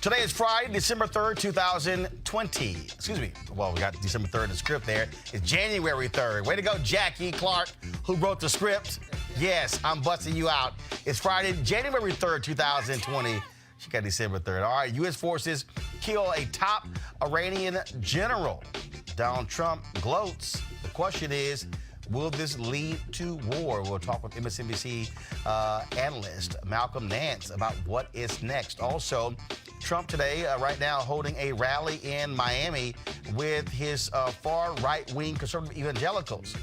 Today is Friday, December 3rd, 2020. Excuse me. Well, we got December 3rd in the script there. It's January 3rd. Way to go, Jackie Clark, who wrote the script. Yes, I'm busting you out. It's Friday, January 3rd, 2020. She got December 3rd. All right, U.S. forces kill a top Iranian general. Donald Trump gloats. The question is, will this lead to war? We'll talk with MSNBC analyst Malcolm Nance about what is next. Also, Trump today, right now, holding a rally in Miami with his far right-wing conservative evangelicals.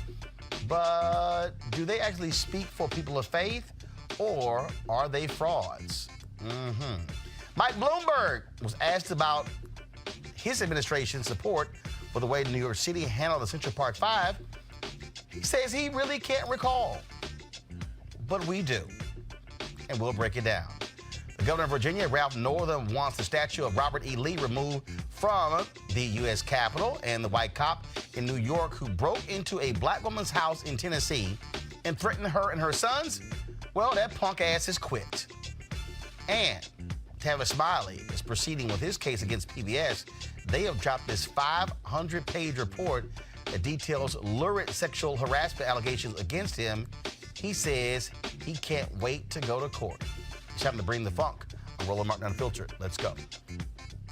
But do they actually speak for people of faith, or are they frauds? Mike Bloomberg was asked about his administration's support for the way New York City handled the Central Park 5. He says he really can't recall, but we do, and we'll break it down. The governor of Virginia, Ralph Northam, wants the statue of Robert E. Lee removed from the U.S. Capitol, and the white cop in New York who broke into a black woman's house in Tennessee and threatened her and her sons, well, that punk ass is quit. And Tavis Smiley is proceeding with his case against PBS. They have dropped this 500-page report that details lurid sexual harassment allegations against him. He says he can't wait to go to court. It's time to bring the funk. I'm Roland Martin Unfiltered. Let's go.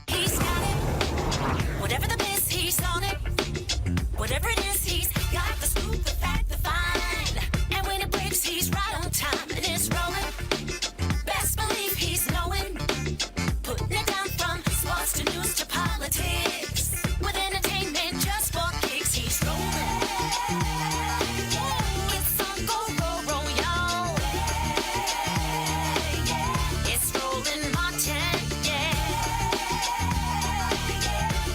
He's got it. Whatever the miss, he's on it. Whatever it is, he's got the scoop, the fact, the find. And when it breaks, he's right on time. And it's rolling. Best believe he's knowing. Putting it down from sports to news to politics. With entertainment just for kicks, he's rolling. It's on go, roll, y'all. It's Roland Martin,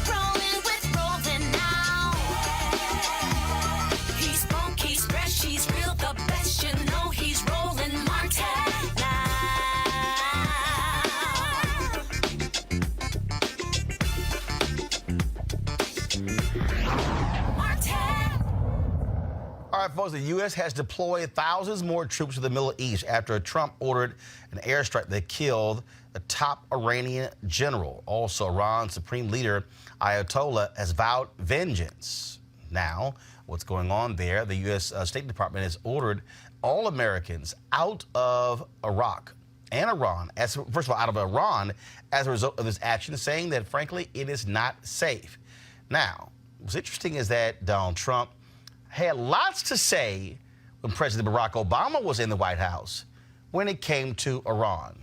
rolling with Roland now. He's funk, he's fresh, he's real, the best, you know he's Roland Martin now. All right, folks, the U.S. has deployed thousands more troops to the Middle East after Trump ordered an airstrike that killed the top Iranian general. Also, Iran's supreme leader, Ayatollah, has vowed vengeance. Now, what's going on there? The U.S. State Department has ordered all Americans out of Iraq and Iran, first of all, out of Iran, as a result of this action, saying that, frankly, it is not safe. Now, what's interesting is that Donald Trump had lots to say when President Barack Obama was in the White House when it came to Iran.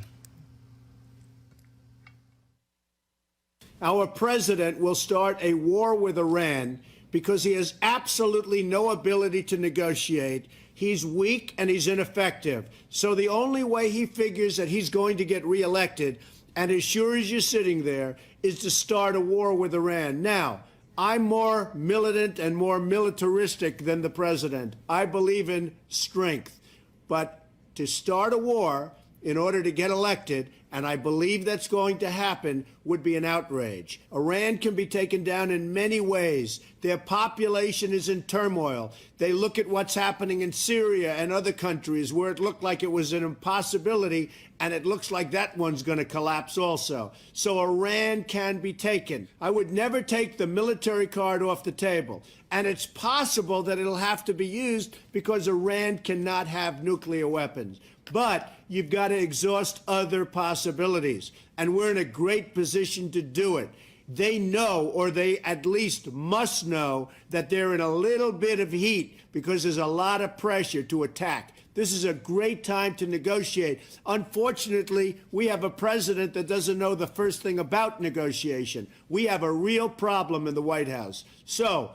Our president will start a war with Iran because he has absolutely no ability to negotiate. He's weak and he's ineffective. So the only way he figures that he's going to get reelected, and as sure as you're sitting there, is to start a war with Iran. Now, I'm more militant and more militaristic than the president. I believe in strength. But to start a war in order to get elected, and I believe that's going to happen, would be an outrage. Iran can be taken down in many ways. Their population is in turmoil. They look at what's happening in Syria and other countries where it looked like it was an impossibility, and it looks like that one's going to collapse also. So Iran can be taken. I would never take the military card off the table. And it's possible that it'll have to be used because Iran cannot have nuclear weapons. But you've got to exhaust other possibilities. And we're in a great position to do it. They know, or they at least must know, that they're in a little bit of heat because there's a lot of pressure to attack. This is a great time to negotiate. Unfortunately, we have a president that doesn't know the first thing about negotiation. We have a real problem in the White House. So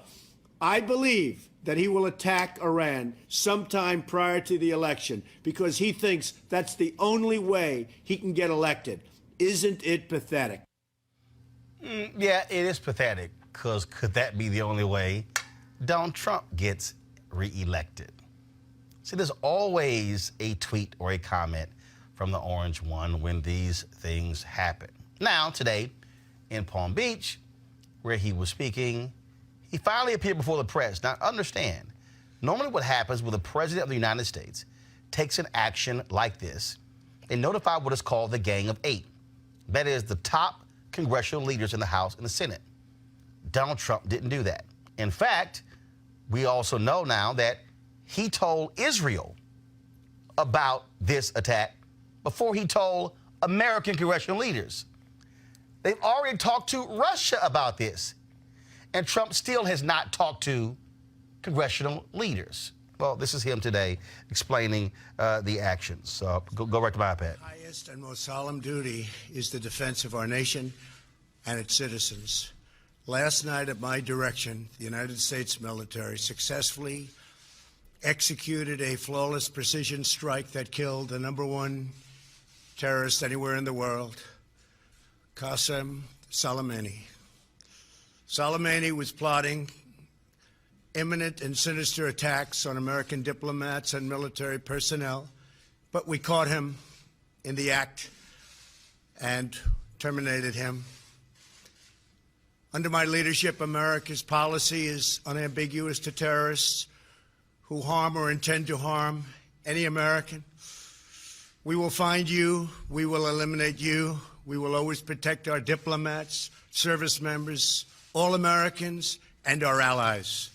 I believe that he will attack Iran sometime prior to the election because he thinks that's the only way he can get elected. Isn't it pathetic? Yeah, it is pathetic, because could that be the only way Donald Trump gets reelected? See, there's always a tweet or a comment from the Orange One when these things happen. Now, today in Palm Beach, where he was speaking, he finally appeared before the press. Now, understand, normally what happens when the President of the United States takes an action like this, they notify what is called the Gang of Eight. That is the top congressional leaders in the House and the Senate. Donald Trump didn't do that. In fact, we also know now that he told Israel about this attack before he told American congressional leaders. They've already talked to Russia about this, and Trump still has not talked to congressional leaders. Well, this is him today explaining the actions. So go right to my iPad. Highest and most solemn duty is the defense of our nation and its citizens. Last night, at my direction, the United States military successfully executed a flawless precision strike that killed the #1 terrorist anywhere in the world, Qasem Soleimani. Soleimani was plotting imminent and sinister attacks on American diplomats and military personnel, but we caught him in the act and terminated him. Under my leadership, America's policy is unambiguous to terrorists who harm or intend to harm any American. We will find you. We will eliminate you. We will always protect our diplomats, service members, all Americans, and our allies.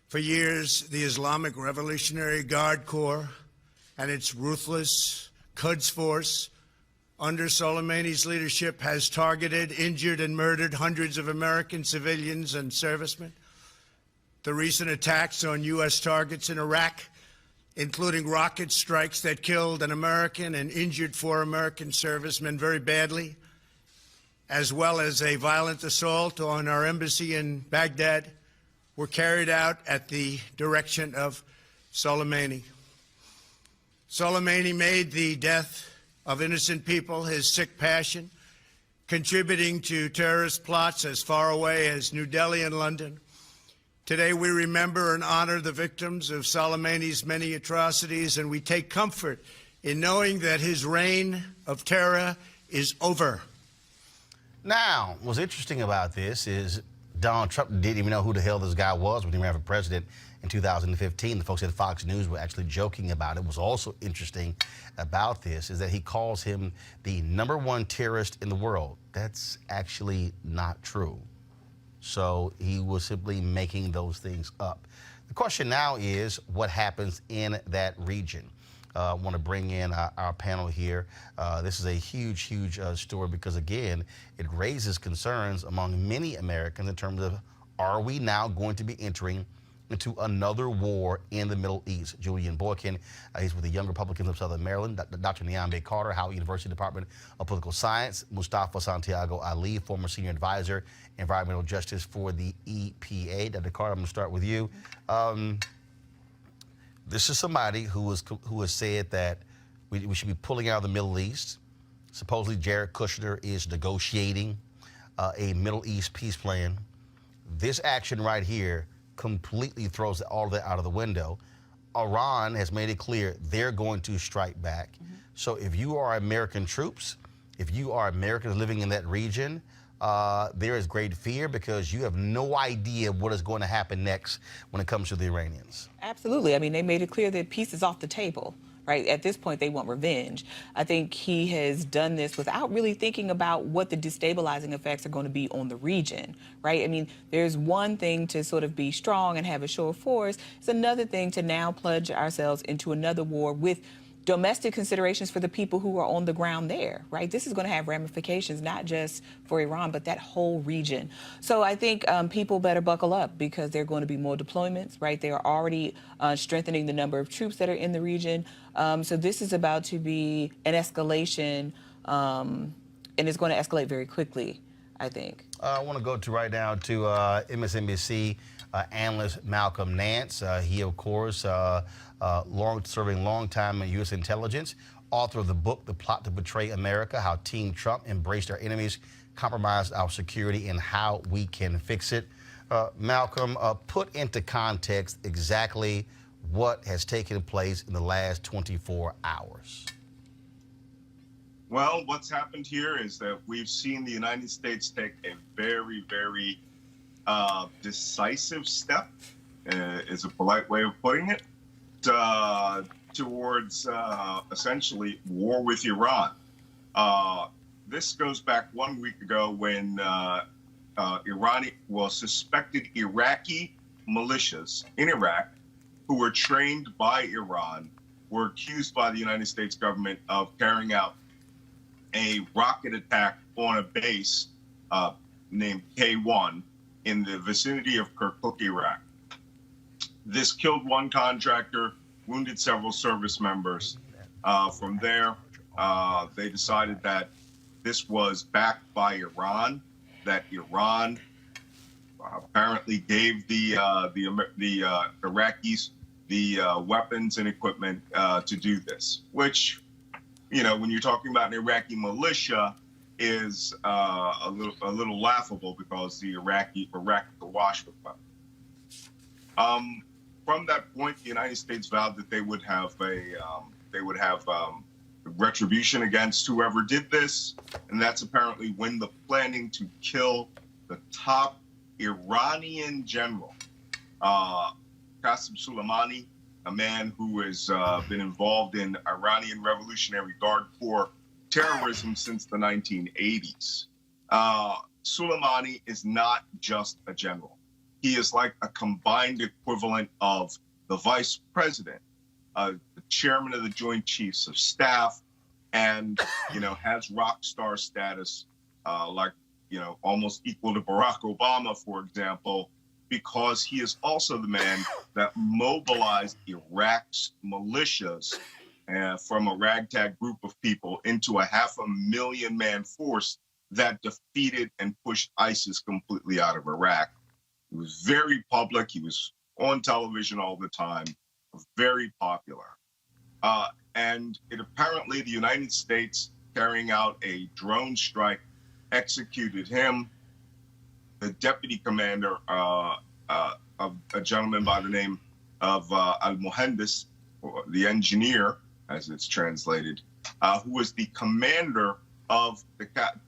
For years, the Islamic Revolutionary Guard Corps and its ruthless Quds Force under Soleimani's leadership has targeted, injured, and murdered hundreds of American civilians and servicemen. The recent attacks on U.S. targets in Iraq, including rocket strikes that killed an American and injured 4 American servicemen very badly, as well as a violent assault on our embassy in Baghdad, were carried out at the direction of Soleimani. Soleimani made the death of innocent people his sick passion, contributing to terrorist plots as far away as New Delhi and London. Today we remember and honor the victims of Soleimani's many atrocities, and we take comfort in knowing that his reign of terror is over. Now, what's interesting about this is Donald Trump didn't even know who the hell this guy was when he ran for president in 2015. The folks at Fox News were actually joking about it. What's also interesting about this is that he calls him the #1 terrorist in the world. That's actually not true. So he was simply making those things up. The question now is what happens in that region. I want to bring in our panel here. This is a huge, huge story because, again, it raises concerns among many Americans in terms of, are we now going to be entering into another war in the Middle East? Julian Boykin, he's with the Young Republicans of Southern Maryland. Dr. Nyambe Carter, Howard University Department of Political Science. Mustafa Santiago Ali, former senior advisor, environmental justice for the EPA. Dr. Carter, I'm going to start with you. This is somebody who has said that we should be pulling out of the Middle East. Supposedly, Jared Kushner is negotiating a Middle East peace plan. This action right here completely throws all of that out of the window. Iran has made it clear they're going to strike back. So if you are American troops, if you are Americans living in that region, there is great fear because you have no idea what is going to happen next when it comes to the Iranians. Absolutely. I mean, they made it clear that peace is off the table, right? At this point, they want revenge. I think he has done this without really thinking about what the destabilizing effects are going to be on the region, right? I mean, there's one thing to sort of be strong and have a show of force. It's another thing to now plunge ourselves into another war with domestic considerations for the people who are on the ground there, right? This is going to have ramifications, not just for Iran, but that whole region. So I think people better buckle up because there are going to be more deployments, right? They are already strengthening the number of troops that are in the region. So this is about to be an escalation, and it's going to escalate very quickly, I think. I want to go to right now to MSNBC analyst Malcolm Nance. He, of course, serving long time in U.S. intelligence, author of the book, The Plot to Betray America, How Team Trump Embraced Our Enemies, Compromised Our Security, and How We Can Fix It. Malcolm, put into context exactly what has taken place in the last 24 hours. Well, what's happened here is that we've seen the United States take a very, very decisive step, is a polite way of putting it, towards essentially war with Iran. this goes back 1 week ago when suspected Iraqi militias in Iraq who were trained by Iran were accused by the United States government of carrying out a rocket attack on a base named K1 in the vicinity of Kirkuk, Iraq. This killed one contractor, wounded several service members. From there, they decided that this was backed by Iran, that Iran apparently gave the Iraqis the weapons and equipment to do this, which, you know, when you're talking about an Iraqi militia, is a little laughable because the Iraq are awash with weapons. From that point, the United States vowed that they would have retribution against whoever did this, and that's apparently when the planning to kill the top Iranian general, Qasem Soleimani, a man who has been involved in Iranian Revolutionary Guard Corps terrorism since the 1980s. Soleimani is not just a general. He is like a combined equivalent of the vice president, the chairman of the Joint Chiefs of Staff, and, you know, has rock star status, like, you know, almost equal to Barack Obama, for example, because he is also the man that mobilized Iraq's militias from a ragtag group of people into a 500,000 man force that defeated and pushed ISIS completely out of Iraq. He was very public. He was on television all the time, very popular. And it apparently the United States carrying out a drone strike executed him. The deputy commander of a gentleman by the name of Al-Muhandis, or the engineer, as it's translated, who was the commander of the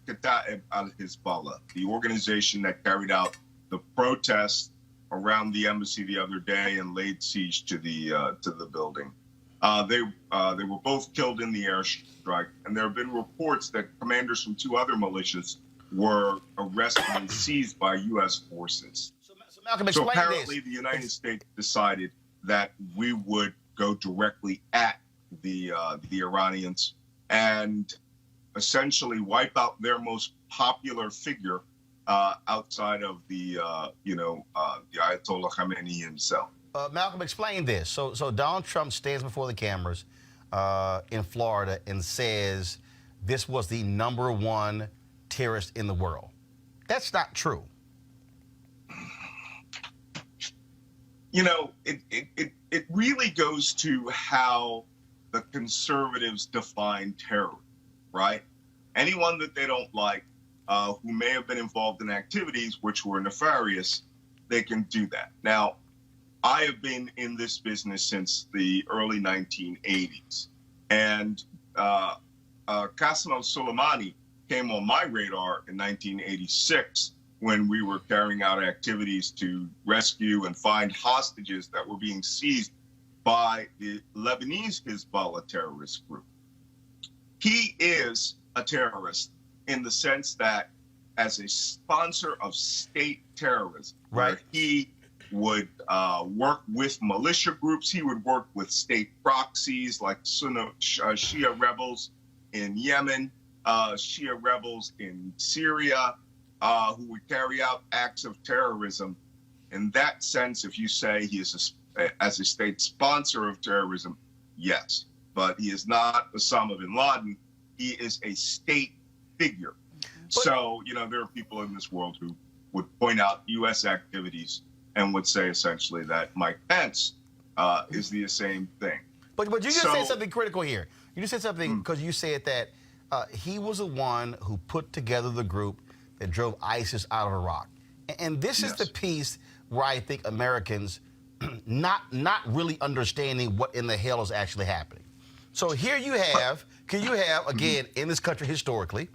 Kata'ib al-Hezbollah, the organization that carried out the protests around the embassy the other day and laid siege to the building. They were both killed in the airstrike, and there have been reports that commanders from two other militias were arrested and seized by U.S. forces. So Malcolm, So explain apparently this. the United States decided that we would go directly at the Iranians and essentially wipe out their most popular figure outside of the Ayatollah Khamenei himself. Malcolm, explain this. So Donald Trump stands before the cameras in Florida and says this was the #1 terrorist in the world. That's not true. You know, it really goes to how the conservatives define terror, right? Anyone that they don't like, who may have been involved in activities which were nefarious, they can do that. Now, I have been in this business since the early 1980s, and Qasem Soleimani came on my radar in 1986 when we were carrying out activities to rescue and find hostages that were being seized by the Lebanese Hezbollah terrorist group. He is a terrorist in the sense that as a sponsor of state terrorism, Right. where he would work with militia groups, he would work with state proxies like Shia rebels in Yemen, Shia rebels in Syria, who would carry out acts of terrorism. In that sense, if you say he is as a state sponsor of terrorism, yes, but he is not Osama bin Laden. He is a state figure. So, you know, there are people in this world who would point out U.S. activities and would say essentially that Mike Pence is the same thing. But you just said something critical here. You just said something because you said that he was the one who put together the group that drove ISIS out of Iraq. And this is the piece where I think Americans not really understanding what in the hell is actually happening. So here you have, again, in this country historically,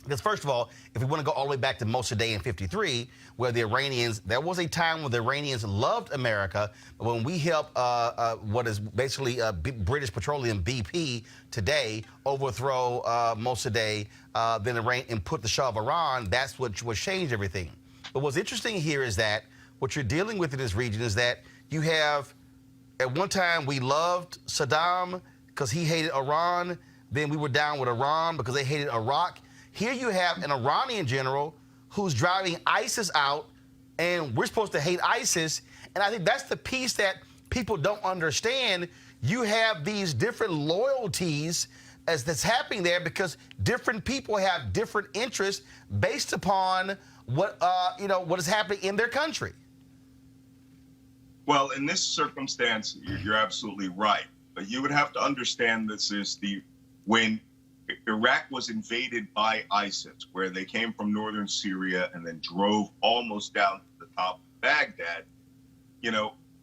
Because first of all, if we want to go all the way back to Mossadegh in 53, where the Iranians, there was a time when the Iranians loved America, but when we helped what is basically British Petroleum, BP, today, overthrow Mossadegh, then Iran, and put the Shah of Iran, that's what changed everything. But what's interesting here is that what you're dealing with in this region is that you have, at one time, we loved Saddam because he hated Iran. Then we were down with Iran because they hated Iraq. Here you have an Iranian general who's driving ISIS out, and we're supposed to hate ISIS. And I think that's the piece that people don't understand. You have these different loyalties as that's happening there because different people have different interests based upon what what is happening in their country. Well, in this circumstance, you're absolutely right. But you would have to understand this is when Iraq was invaded by ISIS, where they came from northern Syria and then drove almost down to the top of Baghdad.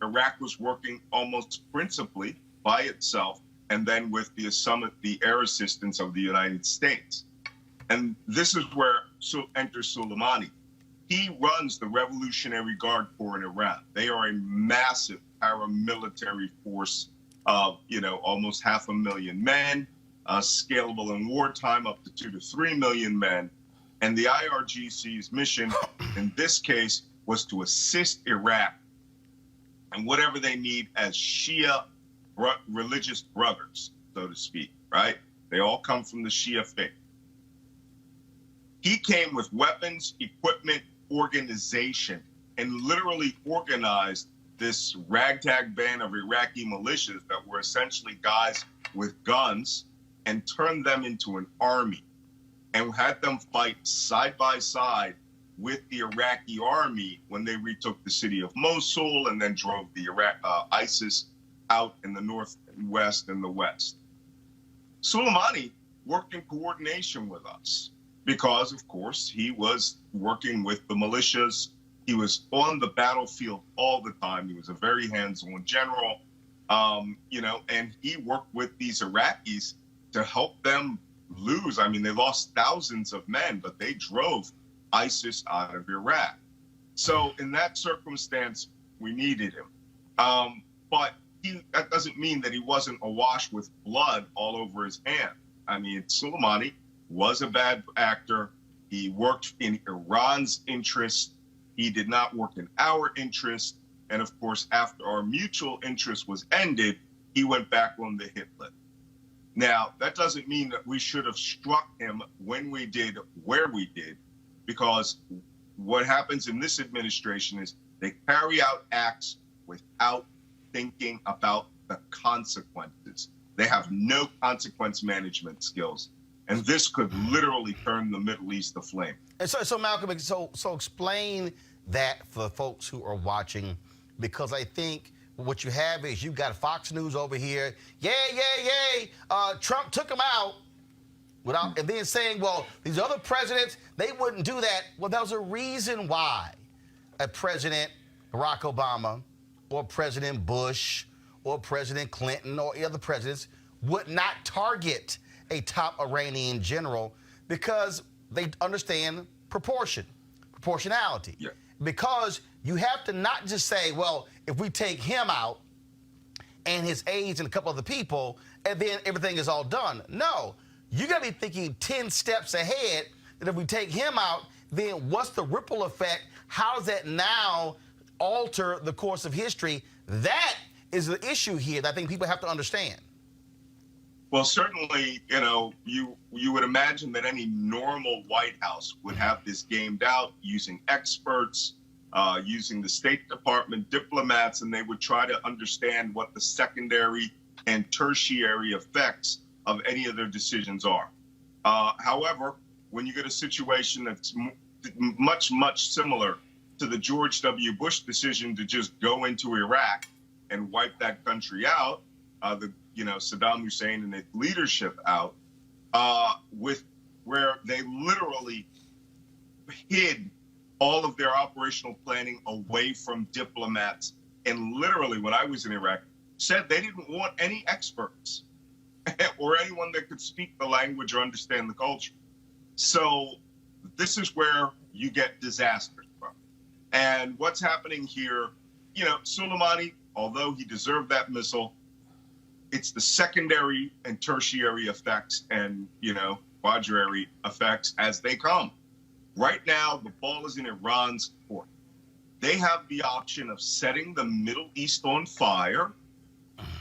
Iraq was working almost principally by itself, and then with the air assistance of the United States. And this is where enters Soleimani. He runs the Revolutionary Guard Corps in Iran. They are a massive paramilitary force of, almost 500,000 men, scalable in wartime up to 2 to 3 million men. And the IRGC's mission in this case was to assist Iraq and whatever they need as Shia religious brothers, so to speak, right? They all come from the Shia faith. He came with weapons, equipment, organization, and literally organized this ragtag band of Iraqi militias that were essentially guys with guns and turned them into an army and had them fight side by side with the Iraqi army when they retook the city of Mosul and then drove the ISIS out in the northwest and the west. Soleimani worked in coordination with us because, of course, he was working with the militias. He was on the battlefield all the time. He was a very hands-on general, and he worked with these Iraqis to help them lose. I mean, they lost thousands of men, but they drove ISIS out of Iraq. So in that circumstance, we needed him. But that doesn't mean that he wasn't awash with blood all over his hand. I mean, Soleimani was a bad actor. He worked in Iran's interest. He did not work in our interest. And of course, after our mutual interest was ended, he went back on the hit list. Now, that doesn't mean that we should have struck him when we did, where we did, because what happens in this administration is they carry out acts without thinking about the consequences. They have no consequence management skills. And this could literally turn the Middle East aflame. And so Malcolm, so explain that for folks who are watching, because I think what you have is you've got Fox News over here, yay, Trump took him out, and then saying, well, these other presidents, they wouldn't do that. Well, there's a reason why a President Barack Obama or President Bush or President Clinton or other presidents would not target a top Iranian general, because they understand proportionality. Yeah. Because you have to not just say, well, if we take him out and his aides and a couple other people, and then everything is all done. No, you got to be thinking 10 steps ahead, that if we take him out, then what's the ripple effect? How does that now alter the course of history? That is the issue here that I think people have to understand. Well, certainly, you would imagine that any normal White House would have this gamed out using experts, using the State Department, diplomats, and they would try to understand what the secondary and tertiary effects of any of their decisions are. However, when you get a situation that's much, much similar to the George W. Bush decision to just go into Iraq and wipe that country out, Saddam Hussein and his leadership out, where they literally hid all of their operational planning away from diplomats, and literally, when I was in Iraq, said they didn't want any experts or anyone that could speak the language or understand the culture. So this is where you get disasters from. And what's happening here, Soleimani, although he deserved that missile, it's the secondary and tertiary effects and, quaternary effects as they come. Right now, the ball is in Iran's court. They have the option of setting the Middle East on fire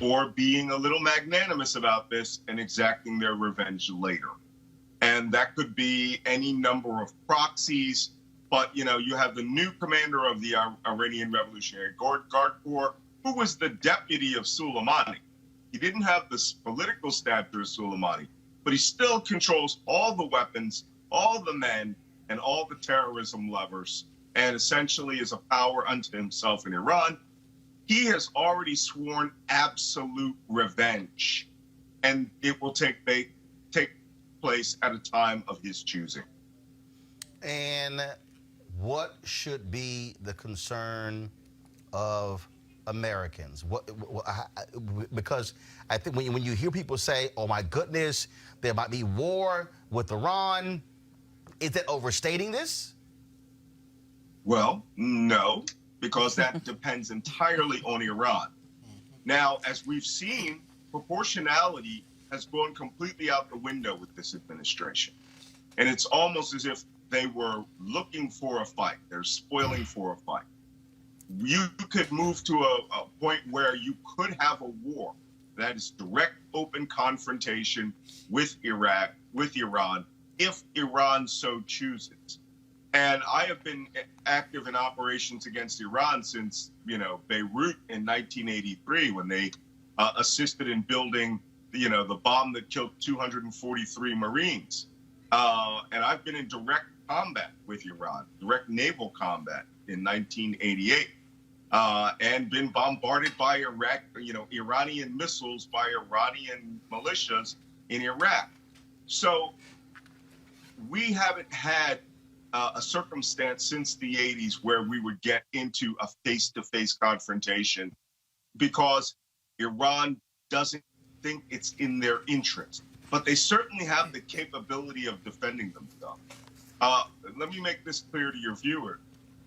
or being a little magnanimous about this and exacting their revenge later. And that could be any number of proxies. But, you have the new commander of the Iranian Revolutionary Guard Corps, who was the deputy of Soleimani. He didn't have the political stature of Soleimani, but he still controls all the weapons, all the men, and all the terrorism levers, and essentially is a power unto himself in Iran. He has already sworn absolute revenge, and it will take place at a time of his choosing. And what should be the concern of Americans? Because I think when you hear people say, oh my goodness, there might be war with Iran, is that overstating this? Well, no, because that depends entirely on Iran. Now, as we've seen, proportionality has gone completely out the window with this administration. And it's almost as if they were looking for a fight. They're spoiling for a fight. You could move to a point where you could have a war that is direct, open confrontation with Iran, if Iran so chooses. And I have been active in operations against Iran since, Beirut in 1983, when they assisted in building, the bomb that killed 243 Marines. And I've been in direct combat with Iran, direct naval combat in 1988, and been bombarded by Iranian missiles by Iranian militias in Iraq. So we haven't had a circumstance since the 80s where we would get into a face-to-face confrontation because Iran doesn't think it's in their interest. But they certainly have the capability of defending themselves. Let me make this clear to your viewer.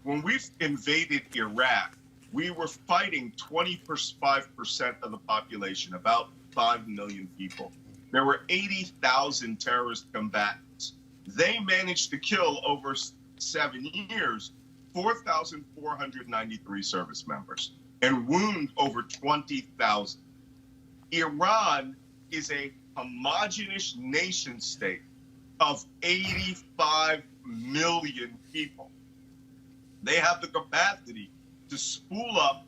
When we invaded Iraq, we were fighting 25% of the population, about 5 million people. There were 80,000 terrorist combatants. They managed to kill over 7 years 4,493 service members and wound over 20,000. Iran is a homogenous nation state of 85 million people. They have the capacity to spool up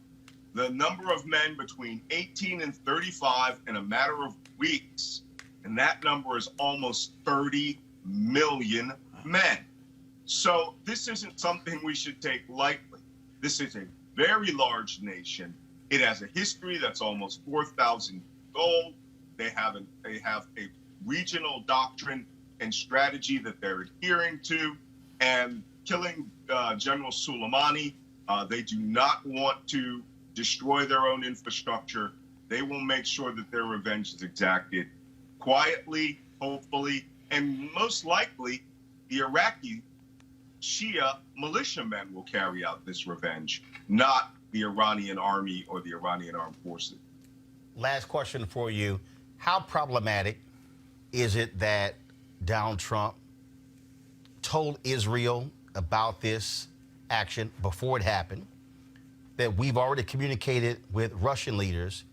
the number of men between 18 and 35 in a matter of weeks. And that number is almost 30 million men. So this isn't something we should take lightly. This is a very large nation. It has a history that's almost 4,000 years old. They have a regional doctrine and strategy that they're adhering to. And killing General Soleimani, they do not want to destroy their own infrastructure. They will make sure that their revenge is exacted quietly, hopefully, and most likely the Iraqi Shia militiamen will carry out this revenge, not the Iranian army or the Iranian armed forces. Last question for you. How problematic is it that Donald Trump told Israel about this action before it happened, that we've already communicated with Russian leaders,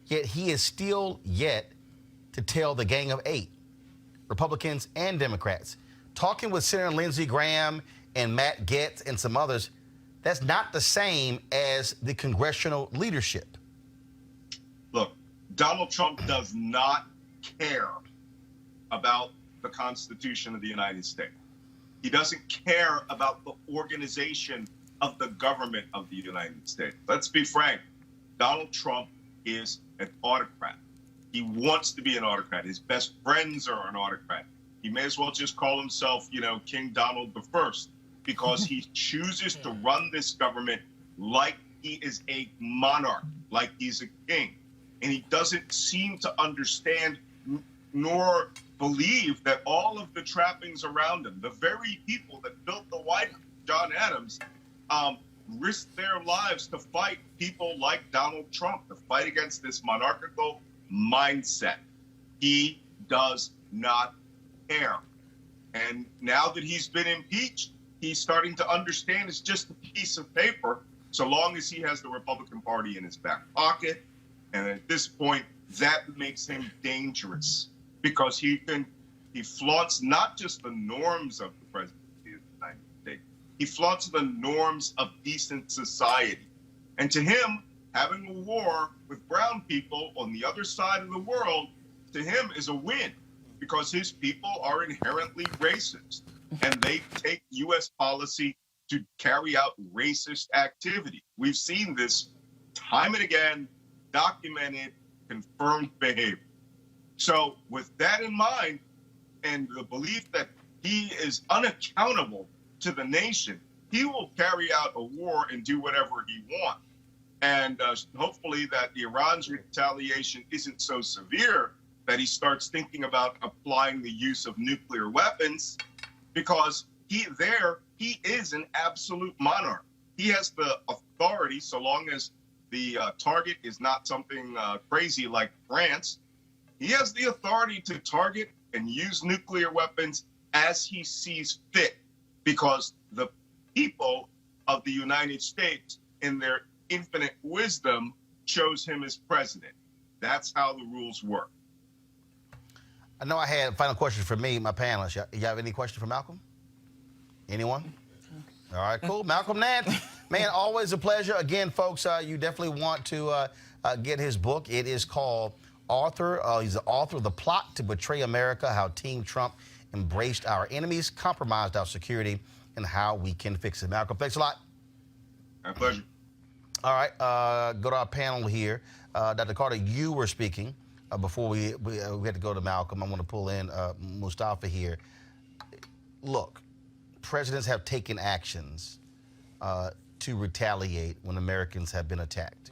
yet he is still yet to tell the Gang of Eight, Republicans and Democrats? Talking with Senator Lindsey Graham and Matt Gaetz and some others, that's not the same as the congressional leadership. Look, Donald Trump does not care about the Constitution of the United States. He doesn't care about the organization of the government of the United States. Let's be frank. Donald Trump is an autocrat. He wants to be an autocrat. His best friends are an autocrat. He may as well just call himself, King Donald I, because he chooses to run this government like he is a monarch, like he's a king. And he doesn't seem to understand nor believe that all of the trappings around him, the very people that built the White House, John Adams, risked their lives to fight people like Donald Trump, to fight against this monarchical mindset. He does not care. And now that he's been impeached, he's starting to understand it's just a piece of paper, so long as he has the Republican Party in his back pocket. And at this point, that makes him dangerous, because he flaunts not just the norms of the presidency of the United States, he flaunts the norms of decent society. And to him, having a war with brown people on the other side of the world, to him is a win, because his people are inherently racist, and they take U.S. policy to carry out racist activity. We've seen this time and again, documented, confirmed behavior. So with that in mind, and the belief that he is unaccountable to the nation, he will carry out a war and do whatever he wants. And hopefully that Iran's retaliation isn't so severe that he starts thinking about applying the use of nuclear weapons, because he is an absolute monarch. He has the authority, so long as the target is not something crazy like France, he has the authority to target and use nuclear weapons as he sees fit, because the people of the United States, in their infinite wisdom, chose him as president. That's how the rules work. I know I had a final question for me, my panelists. You have any question for Malcolm? Anyone? All right, cool. Malcolm Nance, man, always a pleasure. Again, folks, you definitely want to get his book. It is called he's the author of The Plot to Betray America, How Team Trump Embraced Our Enemies, Compromised Our Security, and How We Can Fix It. Malcolm, thanks a lot. My pleasure. All right, go to our panel here. Dr. Carter, you were speaking before we had to go to Malcolm. I want to pull in Mustafa here. Look, presidents have taken actions to retaliate when Americans have been attacked.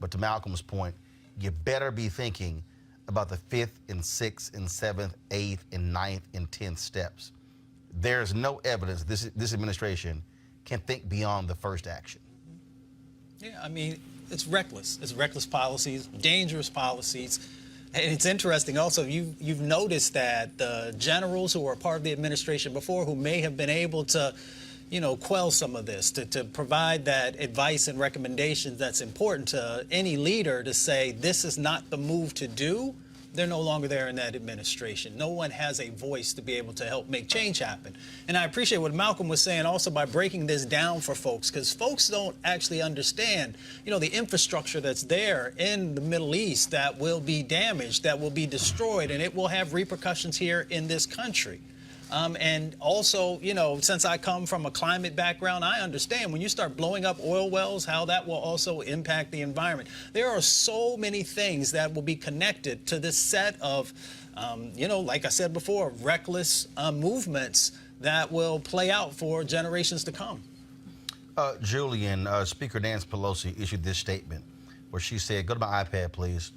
But to Malcolm's point, you better be thinking about the 5th and 6th and 7th, 8th and 9th and 10th steps. There's no evidence this administration can think beyond the first action. Yeah, I mean, it's reckless. It's reckless policies, dangerous policies. And it's interesting also, you've noticed that the generals who were part of the administration before, who may have been able to, quell some of this, to provide that advice and recommendations that's important to any leader to say, this is not the move to do, they're no longer there in that administration. No one has a voice to be able to help make change happen. And I appreciate what Malcolm was saying also by breaking this down for folks, because folks don't actually understand, the infrastructure that's there in the Middle East that will be damaged, that will be destroyed, and it will have repercussions here in this country. And also, since I come from a climate background, I understand when you start blowing up oil wells, how that will also impact the environment. There are so many things that will be connected to this set of, like I said before, reckless movements that will play out for generations to come. Julian, Speaker Nancy Pelosi issued this statement where she said, go to my iPad, please.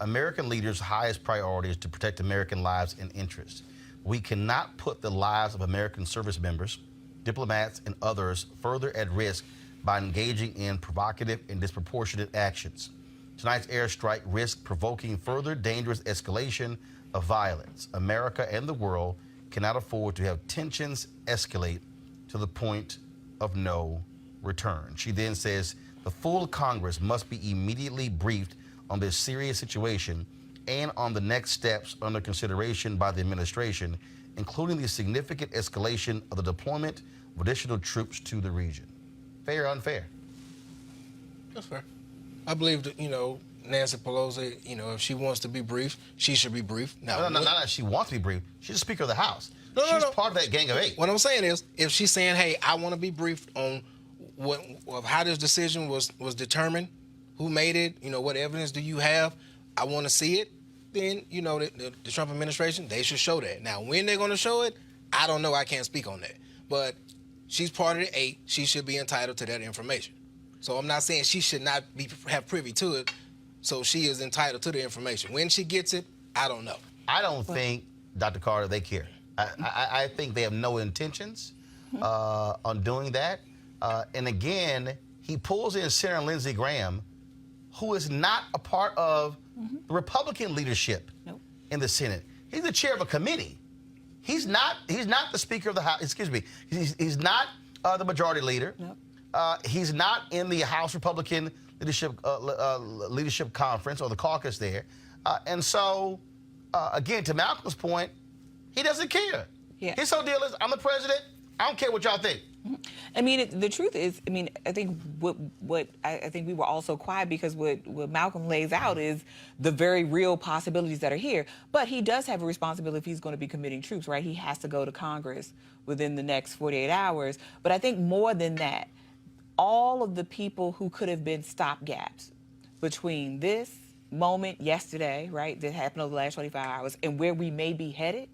American leaders' highest priority is to protect American lives and interests. We cannot put the lives of American service members, diplomats, and others further at risk by engaging in provocative and disproportionate actions. Tonight's airstrike risks provoking further dangerous escalation of violence. America and the world cannot afford to have tensions escalate to the point of no return. She then says the full Congress must be immediately briefed on this serious situation and on the next steps under consideration by the administration, including the significant escalation of the deployment of additional troops to the region. Fair or unfair? That's fair. I believe that, Nancy Pelosi, if she wants to be briefed, she should be briefed. No, not that she wants to be briefed. She's the Speaker of the House. She's part of that gang of 8. What I'm saying is, if she's saying, hey, I want to be briefed on how this decision was determined, who made it, what evidence do you have, I want to see it, then, the Trump administration, they should show that. Now, when they're going to show it, I don't know. I can't speak on that. But she's part of the 8. She should be entitled to that information. So I'm not saying she should not have privy to it. So she is entitled to the information. When she gets it, I don't know. I don't think Dr. Carter, they care. I think they have no intentions on doing that. And again, he pulls in Senator Lindsey Graham, who is not a part of the Republican leadership in the Senate. He's the chair of a committee. He's not the Speaker of the House. Excuse me. He's not the majority leader. He's not in the House Republican leadership conference or the caucus there. And so, again, to Malcolm's point, he doesn't care. Yeah. His whole deal is, I'm the president. I don't care what y'all think. I mean, the truth is, I mean, I think I think we were also quiet because what Malcolm lays out is the very real possibilities that are here. But he does have a responsibility if he's going to be committing troops, right? He has to go to Congress within the next 48 hours. But I think more than that, all of the people who could have been stopgaps between this moment yesterday, right, that happened over the last 25 hours, and where we may be headed,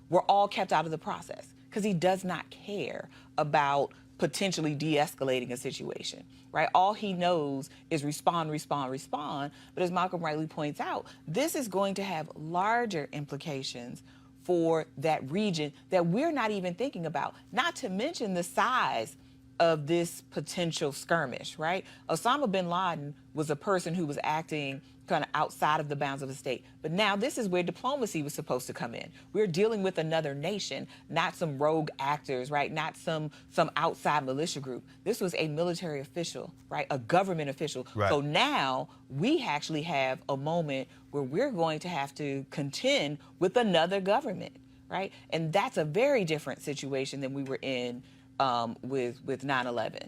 were all kept out of the process because he does not care about potentially de-escalating a situation, right? All he knows is respond. But as Malcolm rightly points out, this is going to have larger implications for that region that we're not even thinking about, not to mention the size of this potential skirmish, right? Osama bin Laden was a person who was acting kind of outside of the bounds of the state. But now this is where diplomacy was supposed to come in. We're dealing with another nation, not some rogue actors, right? Not some outside militia group. This was a military official, right? A government official. Right. So now we actually have a moment where we're going to have to contend with another government, right? And that's a very different situation than we were in with 9/11.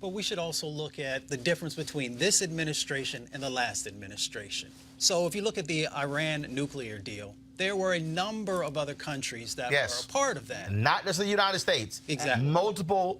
But we should also look at the difference between this administration and the last administration. So if you look at the Iran nuclear deal, there were a number of other countries that were a part of that. Not just the United States. Exactly. Multiple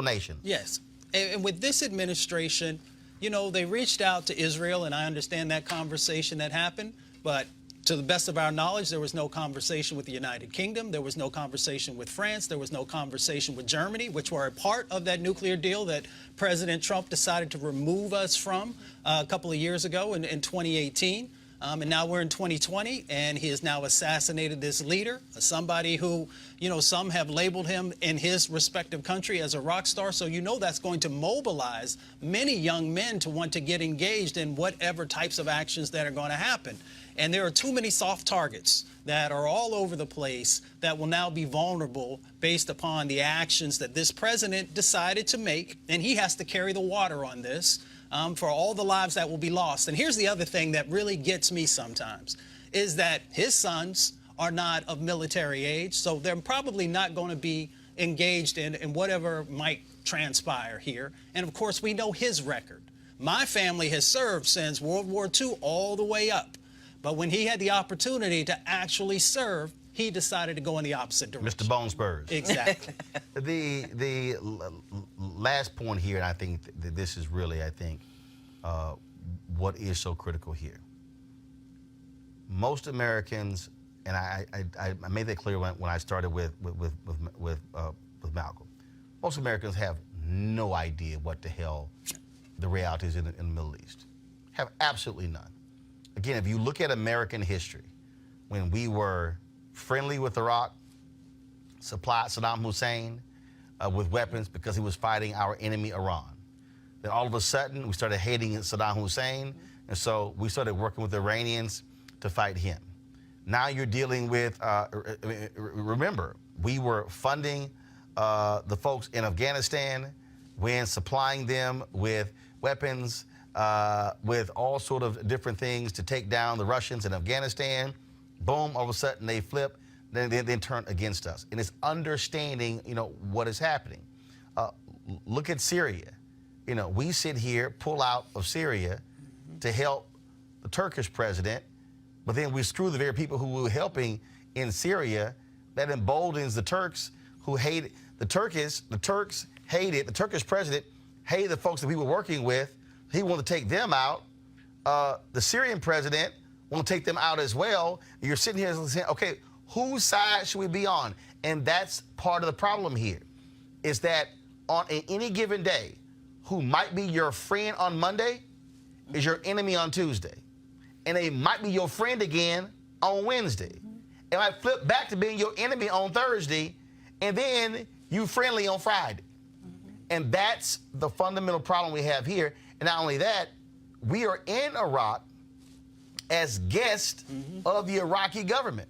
nations. Yes. And with this administration, you know, they reached out to Israel, and I understand that conversation that happened, but to the best of our knowledge, there was no conversation with the United Kingdom. There was no conversation with France. There was no conversation with Germany, which were a part of that nuclear deal that President Trump decided to remove us from a couple of years ago in 2018. And now we're in 2020, and he has now assassinated this leader, somebody who, you know, some have labeled him in his respective country as a rock star. So you know that's going to mobilize many young men to want to get engaged in whatever types of actions that are going to happen. And there are too many soft targets that are all over the place that will now be vulnerable based upon the actions that this president decided to make. And he has to carry the water on this for all the lives that will be lost. And here's the other thing that really gets me sometimes is that his sons are not of military age. So they're probably not going to be engaged in whatever might transpire here. And of course, we know his record. My family has served since World War II all the way up. But when he had the opportunity to actually serve, he decided to go in the opposite direction. Mr. Bone Spurs. Exactly. The last point here, and I think that this is really, what is so critical here. Most Americans, and I made that clear when I started with Malcolm. Most Americans have no idea what the hell the reality is in the Middle East. Have absolutely none. Again, if you look at American history, when we were friendly with Iraq, supplied Saddam Hussein with weapons because he was fighting our enemy, Iran. Then all of a sudden, we started hating Saddam Hussein, and so we started working with the Iranians to fight him. Now you're dealing with, remember, we were funding the folks in Afghanistan when supplying them with weapons, with all sort of different things to take down the Russians in Afghanistan. Boom, all of a sudden they flip, then turn against us. And it's understanding, what is happening. Look at Syria. We sit here, pull out of Syria to help the Turkish president, but then we screw the very people who were helping in Syria. That emboldens the Turks who hated the Turkish president hated the folks that we were working with. He wanted to take them out. The Syrian president wanted to take them out as well. You're sitting here saying, okay, whose side should we be on? And that's part of the problem here, is that on any given day, who might be your friend on Monday is your enemy on Tuesday. And they might be your friend again on Wednesday. It might flip back to being your enemy on Thursday, and then you friendly on Friday. And that's the fundamental problem we have here. And not only that, we are in Iraq as guests of the Iraqi government.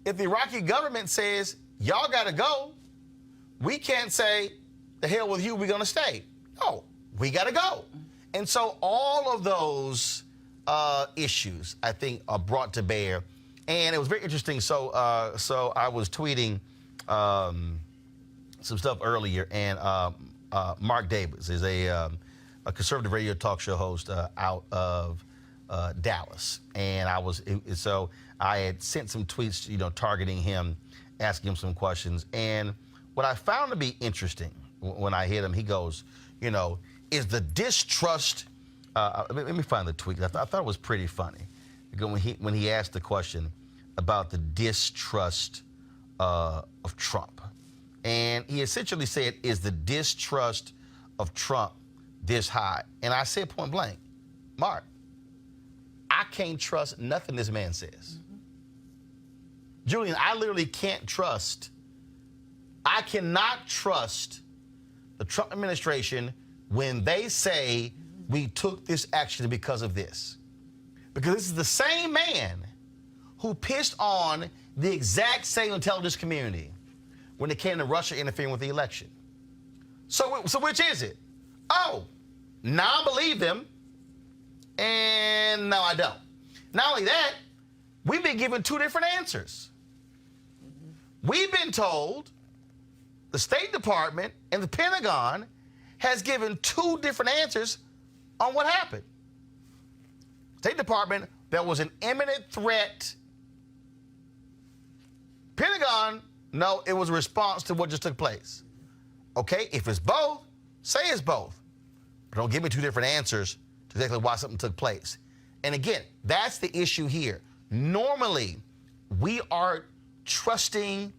If the Iraqi government says, y'all got to go, we can't say, the hell with you, we're going to stay. No, we got to go. And so all of those issues, I think, are brought to bear. And it was very interesting. So I was tweeting some stuff earlier, and Mark Davis is a conservative radio talk show host out of Dallas. And I had sent some tweets, targeting him, asking him some questions. And what I found to be interesting when I hit him, he goes, is the distrust, let me find the tweet. I thought it was pretty funny. When he asked the question about the distrust of Trump. And he essentially said, is the distrust of Trump this high? And I said point blank, Mark, I can't trust nothing this man says. Julian, I literally can't trust. I cannot trust the Trump administration when they say we took this action because of this. Because this is the same man who pissed on the exact same intelligence community when it came to Russia interfering with the election. So which is it? Oh, now I believe them, and no, I don't. Not only that, we've been given two different answers. We've been told the State Department and the Pentagon has given two different answers on what happened. State Department, there was an imminent threat. Pentagon, no, it was a response to what just took place. Okay, if it's both, say it's both. But don't give me two different answers to exactly why something took place. And again, that's the issue here. Normally, we are trusting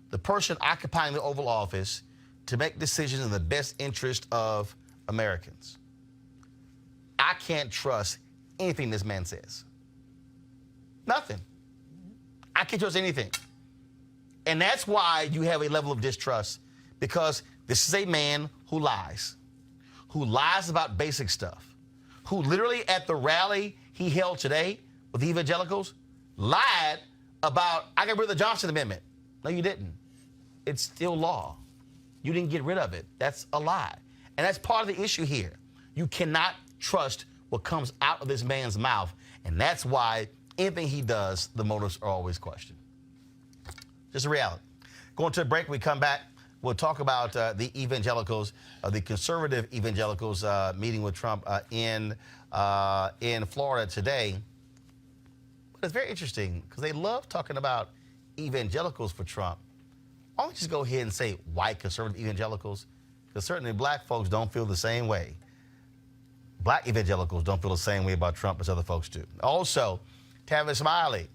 the person occupying the Oval Office to make decisions in the best interest of Americans. I can't trust anything this man says. Nothing. I can't trust anything. And that's why you have a level of distrust, because this is a man who lies about basic stuff, who literally at the rally he held today with the Evangelicals lied about, I got rid of the Johnson Amendment. No, you didn't. It's still law. You didn't get rid of it. That's a lie. And that's part of the issue here. You cannot trust what comes out of this man's mouth. And that's why anything he does, the motives are always questioned. Just a reality. Going to a break, we come back. We'll talk about the evangelicals, the conservative evangelicals meeting with Trump in Florida today. But it's very interesting because they love talking about evangelicals for Trump. Why don't you just go ahead and say white conservative evangelicals? Because certainly black folks don't feel the same way. Black evangelicals don't feel the same way about Trump as other folks do. Also, Tavis Smiley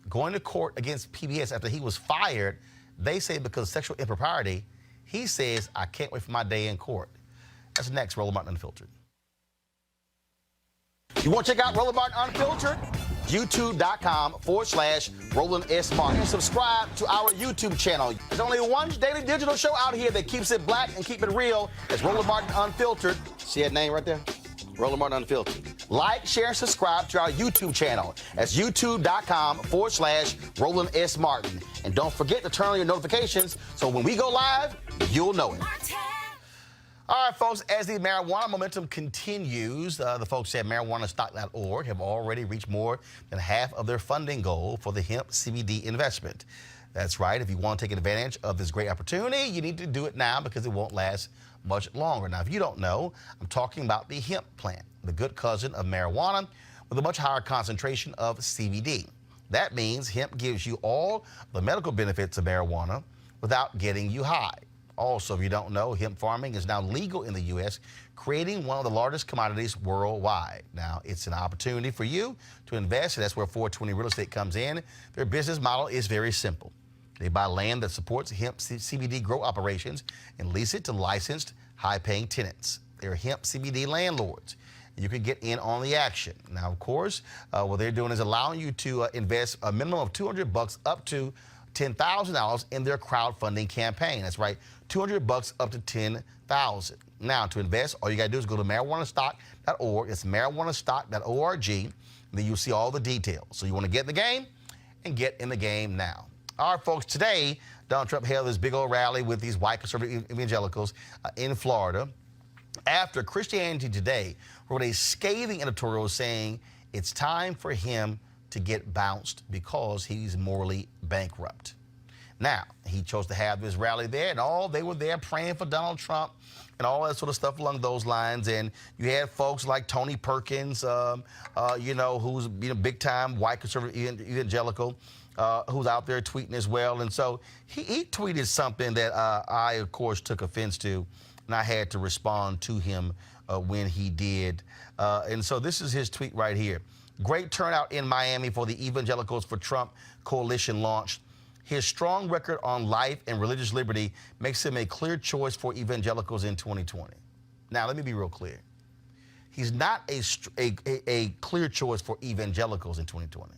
going to court against PBS after he was fired. They say because of sexual impropriety. He says, I can't wait for my day in court. That's next, Roland Martin Unfiltered. You want to check out Roland Martin Unfiltered? YouTube.com/Roland S. Martin. And subscribe to our YouTube channel. There's only one daily digital show out here that keeps it black and keep it real. It's Roland Martin Unfiltered. See that name right there? Roland Martin Unfiltered. Like, share, and subscribe to our YouTube channel. That's youtube.com/Roland S. Martin. And don't forget to turn on your notifications so when we go live, you'll know it. All right, folks, as the marijuana momentum continues, the folks at marijuanastock.org have already reached more than half of their funding goal for the hemp CBD investment. That's right. If you want to take advantage of this great opportunity, you need to do it now because it won't last much longer. Now, if you don't know, I'm talking about the hemp plant, the good cousin of marijuana with a much higher concentration of CBD. That means hemp gives you all the medical benefits of marijuana without getting you high. Also, if you don't know, hemp farming is now legal in the U.S., creating one of the largest commodities worldwide. Now, it's an opportunity for you to invest, and that's where 420 Real Estate comes in. Their business model is very simple. They buy land that supports hemp CBD grow operations and lease it to licensed, high-paying tenants. They're hemp CBD landlords. You can get in on the action. Now, of course, what they're doing is allowing you to invest a minimum of $200 up to $10,000 in their crowdfunding campaign. That's right, $200 up to $10,000. Now, to invest, all you got to do is go to marijuanastock.org. It's marijuanastock.org. Then you'll see all the details. So you want to get in the game and get in the game now. All right, folks, today, Donald Trump held this big old rally with these white conservative evangelicals in Florida after Christianity Today wrote a scathing editorial saying it's time for him to get bounced because he's morally bankrupt. Now, he chose to have this rally there, and they were there praying for Donald Trump and all that sort of stuff along those lines. And you had folks like Tony Perkins, who's big-time white conservative evangelical, who's out there tweeting as well. And so he tweeted something that I, of course, took offense to, and I had to respond to him when he did. And so this is his tweet right here. Great turnout in Miami for the Evangelicals for Trump coalition launch. His strong record on life and religious liberty makes him a clear choice for evangelicals in 2020. Now, let me be real clear. He's not a clear choice for evangelicals in 2020.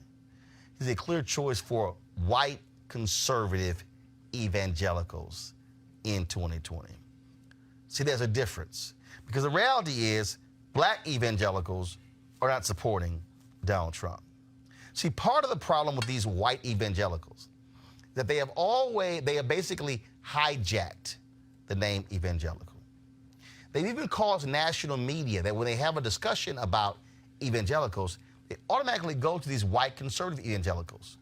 He's a clear choice for white conservative evangelicals in 2020. See, there's a difference. Because the reality is black evangelicals are not supporting Donald Trump. See, part of the problem with these white evangelicals that they have basically hijacked the name evangelical. They've even caused national media that when they have a discussion about evangelicals, they automatically go to these white conservative evangelicals,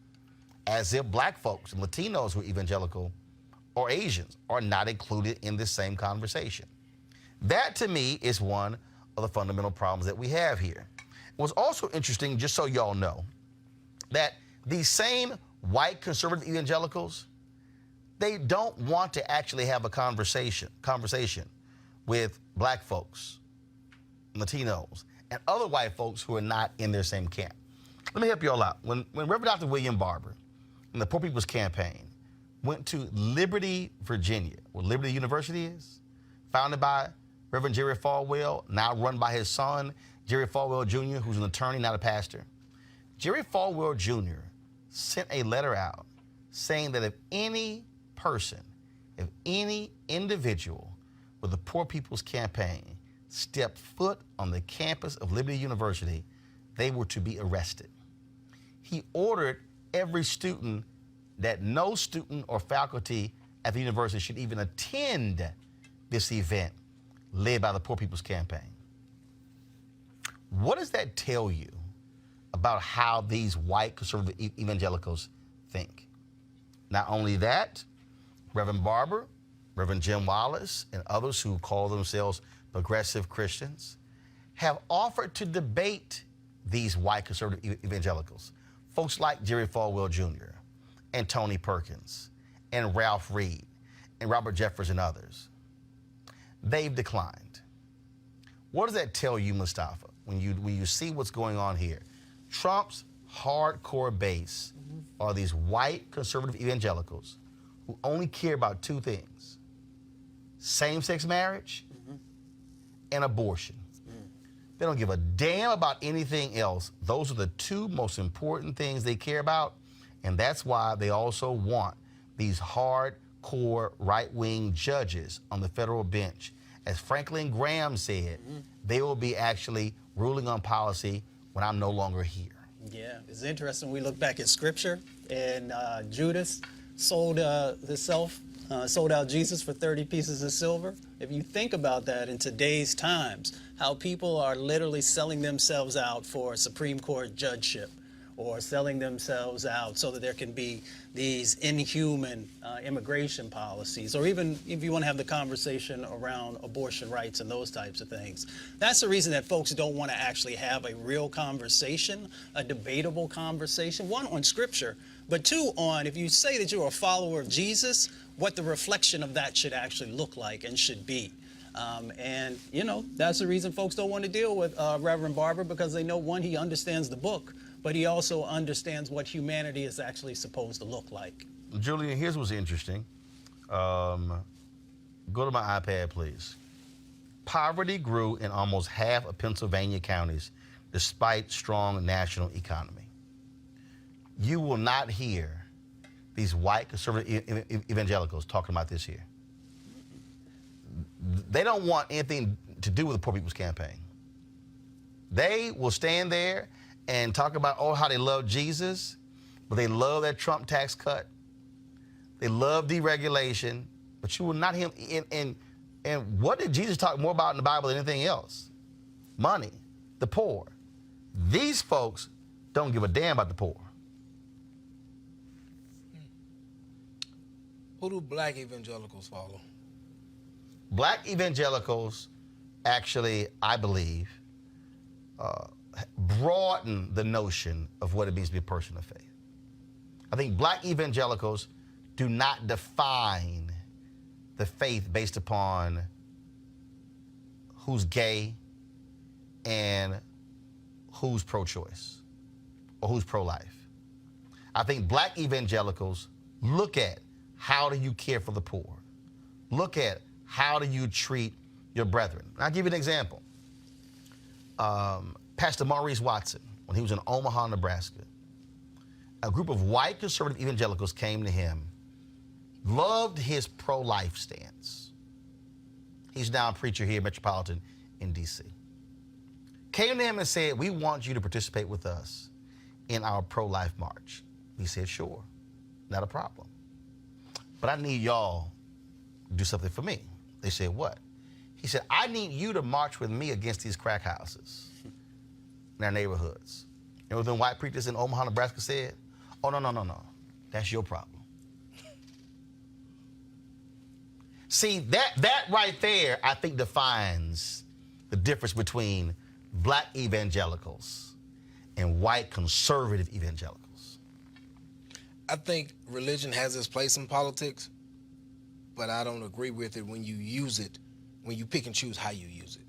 as if black folks and Latinos who are evangelical or Asians are not included in this same conversation. That, to me, is one of the fundamental problems that we have here. What's also interesting, just so y'all know, that these same white conservative evangelicals, they don't want to actually have a conversation with black folks, Latinos, and other white folks who are not in their same camp. Let me help you all out. When Reverend Dr. William Barber and the Poor People's Campaign went to Liberty, Virginia, where Liberty University is, founded by Reverend Jerry Falwell, now run by his son, Jerry Falwell Jr., who's an attorney, not a pastor. Jerry Falwell Jr. sent a letter out saying that if any person, if any individual with the Poor People's Campaign stepped foot on the campus of Liberty University, they were to be arrested. He ordered every student that no student or faculty at the university should even attend this event led by the Poor People's Campaign. What does that tell you about how these white conservative evangelicals think? Not only that, Reverend Barber, Reverend Jim Wallace, and others who call themselves progressive Christians have offered to debate these white conservative evangelicals. Folks like Jerry Falwell Jr. and Tony Perkins and Ralph Reed and Robert Jeffers and others. They've declined. What does that tell you, Mustafa, when you see what's going on here? Trump's hardcore base are these white conservative evangelicals who only care about two things: same-sex marriage and abortion. They don't give a damn about anything else. Those are the two most important things they care about, and that's why they also want these hardcore right-wing judges on the federal bench. As Franklin Graham said, they will be actually ruling on policy when I'm no longer here. Yeah, it's interesting. We look back at Scripture, and Judas sold out Jesus for 30 pieces of silver. If you think about that in today's times, how people are literally selling themselves out for a Supreme Court judgeship, or selling themselves out so that there can be these inhuman immigration policies, or even if you want to have the conversation around abortion rights and those types of things. That's the reason that folks don't want to actually have a real conversation, a debatable conversation, one, on Scripture, but two, on, if you say that you're a follower of Jesus, what the reflection of that should actually look like and should be. And, you know, that's the reason folks don't want to deal with Reverend Barber, because they know, one, he understands the book, but he also understands what humanity is actually supposed to look like. Julian, here's what's interesting. Go to my iPad, please. Poverty grew in almost half of Pennsylvania counties despite strong national economy. You will not hear these white conservative evangelicals talking about this here. They don't want anything to do with the Poor People's Campaign. They will stand there and talk about, how they love Jesus, but they love that Trump tax cut. They love deregulation, but you will not hear him. And what did Jesus talk more about in the Bible than anything else? Money, the poor. These folks don't give a damn about the poor. Who do black evangelicals follow? Black evangelicals actually, I believe, broaden the notion of what it means to be a person of faith. I think black evangelicals do not define the faith based upon who's gay and who's pro-choice or who's pro-life. I think black evangelicals look at how do you care for the poor? Look at how do you treat your brethren? And I'll give you an example. Pastor Maurice Watson, when he was in Omaha, Nebraska, a group of white conservative evangelicals came to him, loved his pro-life stance. He's now a preacher here at Metropolitan in D.C. Came to him and said, we want you to participate with us in our pro-life march. He said, sure, not a problem. But I need y'all to do something for me. They said, what? He said, I need you to march with me against these crack houses in our neighborhoods. And what the white preachers in Omaha, Nebraska said, oh, no. That's your problem. See, that right there, I think, defines the difference between black evangelicals and white conservative evangelicals. I think religion has its place in politics, but I don't agree with it when you use it, when you pick and choose how you use it.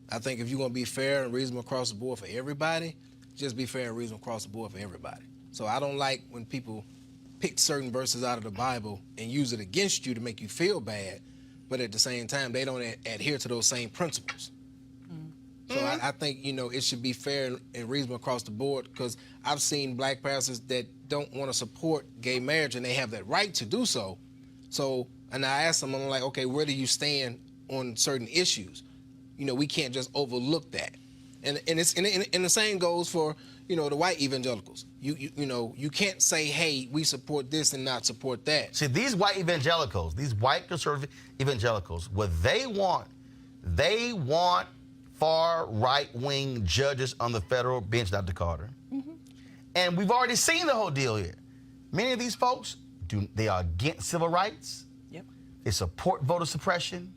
I think if you're going to be fair and reasonable across the board for everybody, just be fair and reasonable across the board for everybody. So I don't like when people pick certain verses out of the Bible and use it against you to make you feel bad, but at the same time, they don't adhere to those same principles. So I think, it should be fair and reasonable across the board, because I've seen black pastors that don't want to support gay marriage, and they have that right to do so. And I asked them, I'm like, okay, where do you stand on certain issues? We can't just overlook that. And the same goes for, the white evangelicals. You can't say, hey, we support this and not support that. See, these white evangelicals, these white conservative evangelicals, what they want far right-wing judges on the federal bench, Dr. Carter. Mm-hmm. And we've already seen the whole deal here. Many of these folks, they are against civil rights. Yep. They support voter suppression.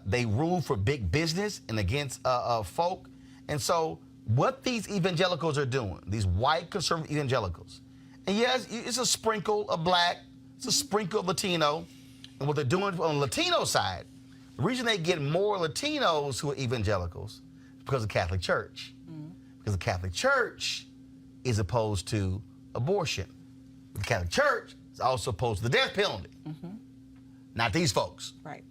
They rule for big business and against folk. And so what these evangelicals are doing, these white conservative evangelicals, and yes, it's a sprinkle of black, it's a sprinkle of Latino, and what they're doing on the Latino side, the reason they get more Latinos who are evangelicals is because of the Catholic Church. Mm-hmm. Because the Catholic Church is opposed to abortion. The Catholic Church is also opposed to the death penalty. Mm-hmm. Not these folks. Right.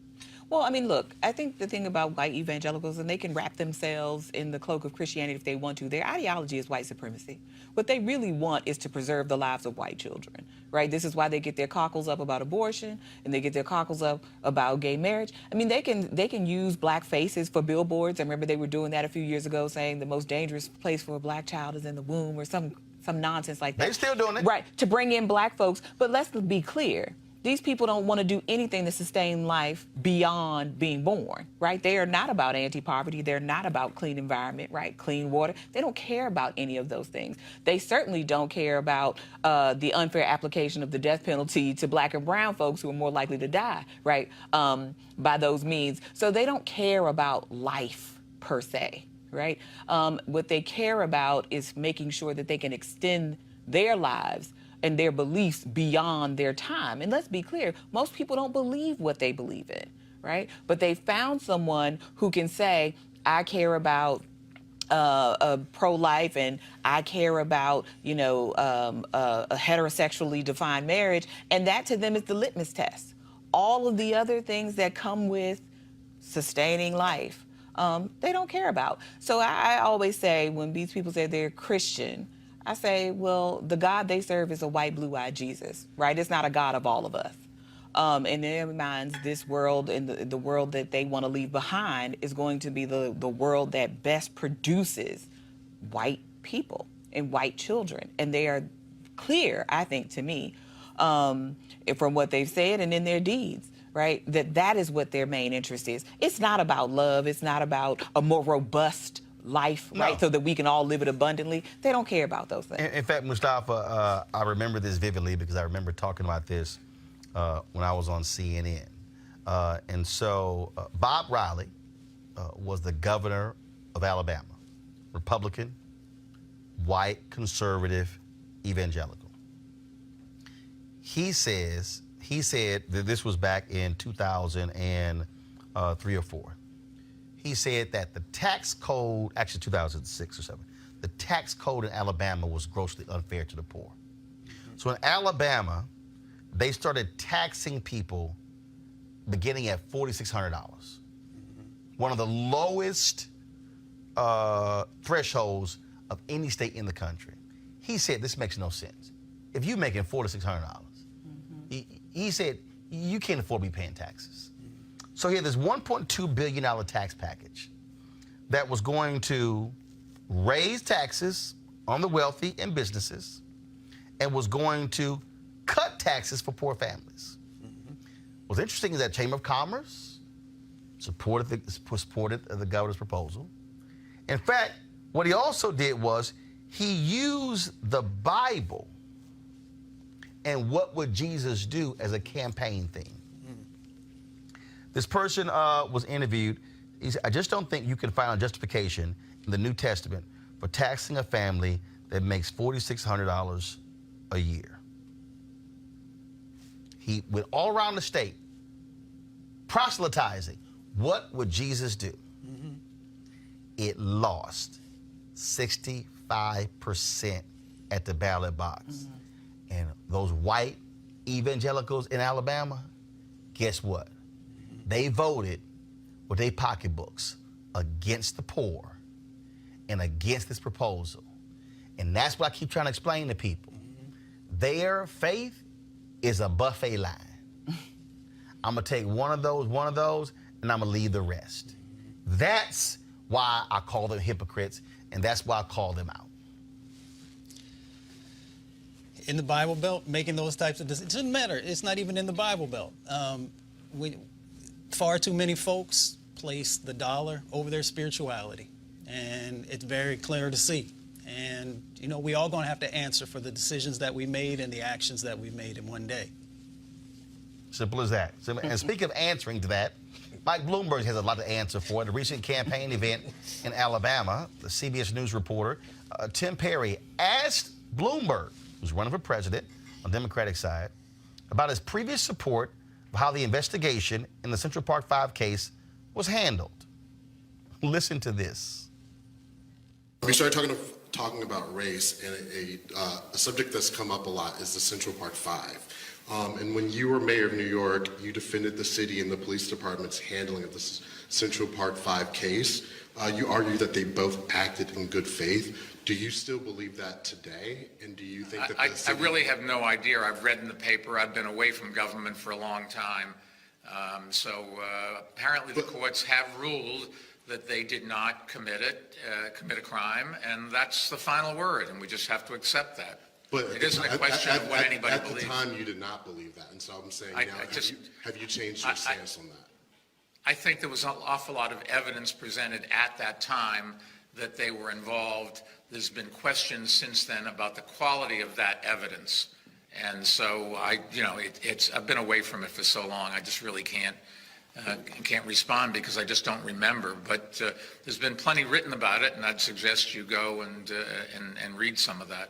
Well, I mean, look, I think the thing about white evangelicals, and they can wrap themselves in the cloak of Christianity if they want to, their ideology is white supremacy. What they really want is to preserve the lives of white children, right? This is why they get their cockles up about abortion, and they get their cockles up about gay marriage. I mean, they can use black faces for billboards. I remember they were doing that a few years ago, saying the most dangerous place for a black child is in the womb, or some nonsense like that. They're still doing it. Right, to bring in black folks. But let's be clear. These people don't want to do anything to sustain life beyond being born, right? They are not about anti-poverty. They're not about clean environment, right? Clean water. They don't care about any of those things. They certainly don't care about the unfair application of the death penalty to black and brown folks who are more likely to die, right, by those means. So they don't care about life per se, right? What they care about is making sure that they can extend their lives and their beliefs beyond their time. And let's be clear, most people don't believe what they believe in, right? But they found someone who can say, I care about pro-life, and I care about, a heterosexually defined marriage, and that to them is the litmus test. All of the other things that come with sustaining life, they don't care about. So I always say, when these people say they're Christian, I say, well, the God they serve is a white, blue-eyed Jesus, right? It's not a God of all of us. In their minds, this world and the world that they want to leave behind is going to be the world that best produces white people and white children. And they are clear, I think, to me, from what they've said and in their deeds, right? That is what their main interest is. It's not about love. It's not about a more robust life, right? So that we can all live it abundantly. They don't care about those things. In fact, Mustafa, I remember this vividly because I remember talking about this when I was on CNN. And so Bob Riley was the governor of Alabama, Republican, white, conservative, evangelical. He said that this was back in 2003 or 4. He said that the tax code, actually 2006 or 7, the tax code in Alabama was grossly unfair to the poor. So in Alabama, they started taxing people beginning at $4,600. One of the lowest thresholds of any state in the country. He said this makes no sense. If you're making $4,600, he said you can't afford to be paying taxes. So he had this $1.2 billion tax package that was going to raise taxes on the wealthy and businesses and was going to cut taxes for poor families. What's interesting is that Chamber of Commerce supported the governor's proposal. In fact, what he also did was he used the Bible and what would Jesus do as a campaign theme. This person was interviewed. He said, I just don't think you can find a justification in the New Testament for taxing a family that makes $4,600 a year. He went all around the state proselytizing. What would Jesus do? It lost 65% at the ballot box. And those white evangelicals in Alabama, guess what? They voted with their pocketbooks against the poor and against this proposal. And that's what I keep trying to explain to people. Their faith is a buffet line. I'm going to take one of those, and I'm going to leave the rest. That's why I call them hypocrites, and that's why I call them out. In the Bible Belt, making those types of decisions, it doesn't matter. It's not even in the Bible Belt. Far too many folks place the dollar over their spirituality, and it's very clear to see. And, you know, we all going to have to answer for the decisions that we made and the actions that we made in one day. Simple as that. And speaking of answering to that, Mike Bloomberg has a lot to answer for. At a recent campaign event in Alabama, the CBS News reporter, Tim Perry, asked Bloomberg, who's running for president on the Democratic side, about his previous support of how the investigation in the Central Park 5 case was handled. Listen to this. We started talking about race, and a subject that's come up a lot is the Central Park 5. And when you were mayor of New York, you defended the city and the police department's handling of the Central Park 5 case. You argued that they both acted in good faith. Do you still believe that today? And do you think that I really have no idea. I've read in the paper. I've been away from government for a long time. So apparently the courts have ruled that they did not commit a crime, and that's the final word, and we just have to accept that. But it isn't a question of what anybody believes. At the time, you did not believe that, and so I'm saying now, have you changed your stance on that? I think there was an awful lot of evidence presented at that time that they were involved. There's been questions since then about the quality of that evidence. And so I've been away from it for so long, I just really can't respond because I just don't remember. But there's been plenty written about it, and I'd suggest you go and read some of that.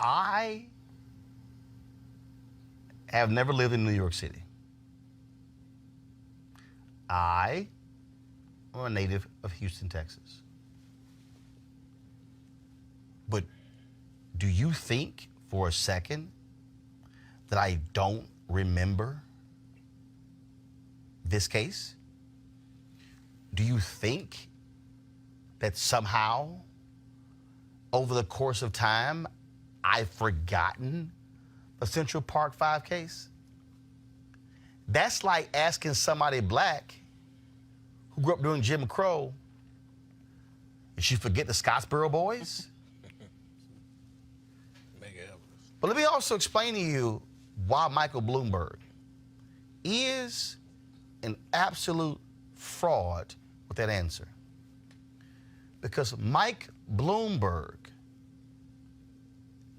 I have never lived in New York City. I am a native of Houston, Texas. But do you think for a second that I don't remember this case? Do you think that somehow over the course of time I've forgotten the Central Park 5 case? That's like asking somebody black who grew up during Jim Crow, did you forget the Scottsboro Boys? But let me also explain to you why Michael Bloomberg is an absolute fraud with that answer. Because Mike Bloomberg,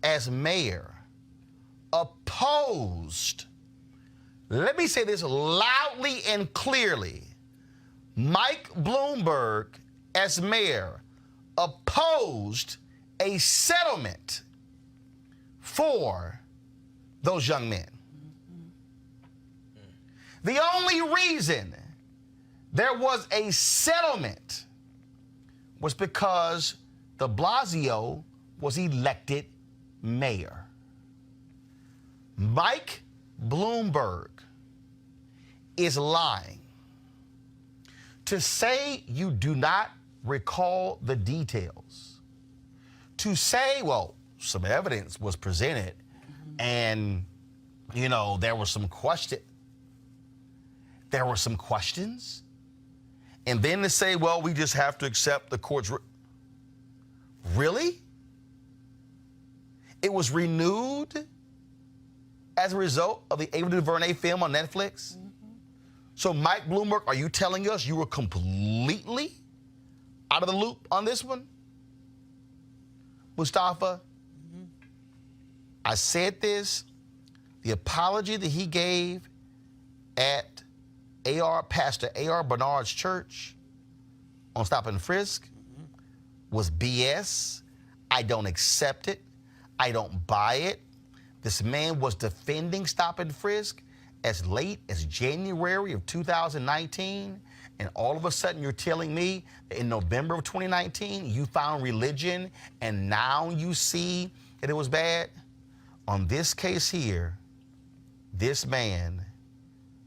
as mayor, opposed, let me say this loudly and clearly, Mike Bloomberg, as mayor, opposed a settlement for those young men. The only reason there was a settlement was because de Blasio was elected mayor. Mike Bloomberg is lying. To say you do not recall the details, to say, well, some evidence was presented and, you know, there were some questions, and then to say, well, we just have to accept the court's. Really? It was renewed as a result of the Ava DuVernay film on Netflix? So, Mike Bloomberg, are you telling us you were completely out of the loop on this one? Mustafa, I said this, the apology that he gave at Pastor A.R. Bernard's church on Stop and Frisk was BS. I don't accept it. I don't buy it. This man was defending Stop and Frisk as late as January of 2019, and all of a sudden you're telling me that in November of 2019 you found religion and now you see that it was bad? On this case here, this man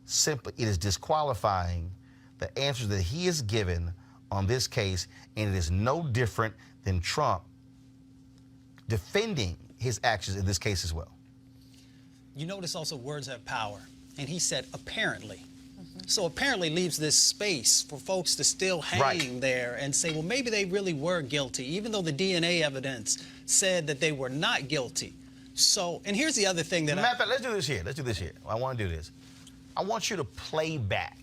simply, it is disqualifying the answers that he has given on this case, and it is no different than Trump defending his actions in this case as well. You notice also words have power, and he said apparently. So apparently leaves this space for folks to still hang there and say, well, maybe they really were guilty, even though the DNA evidence said that they were not guilty. So, and here's the other thing that matter of fact, let's do this here. Let's do this here. I want to do this. I want you to play back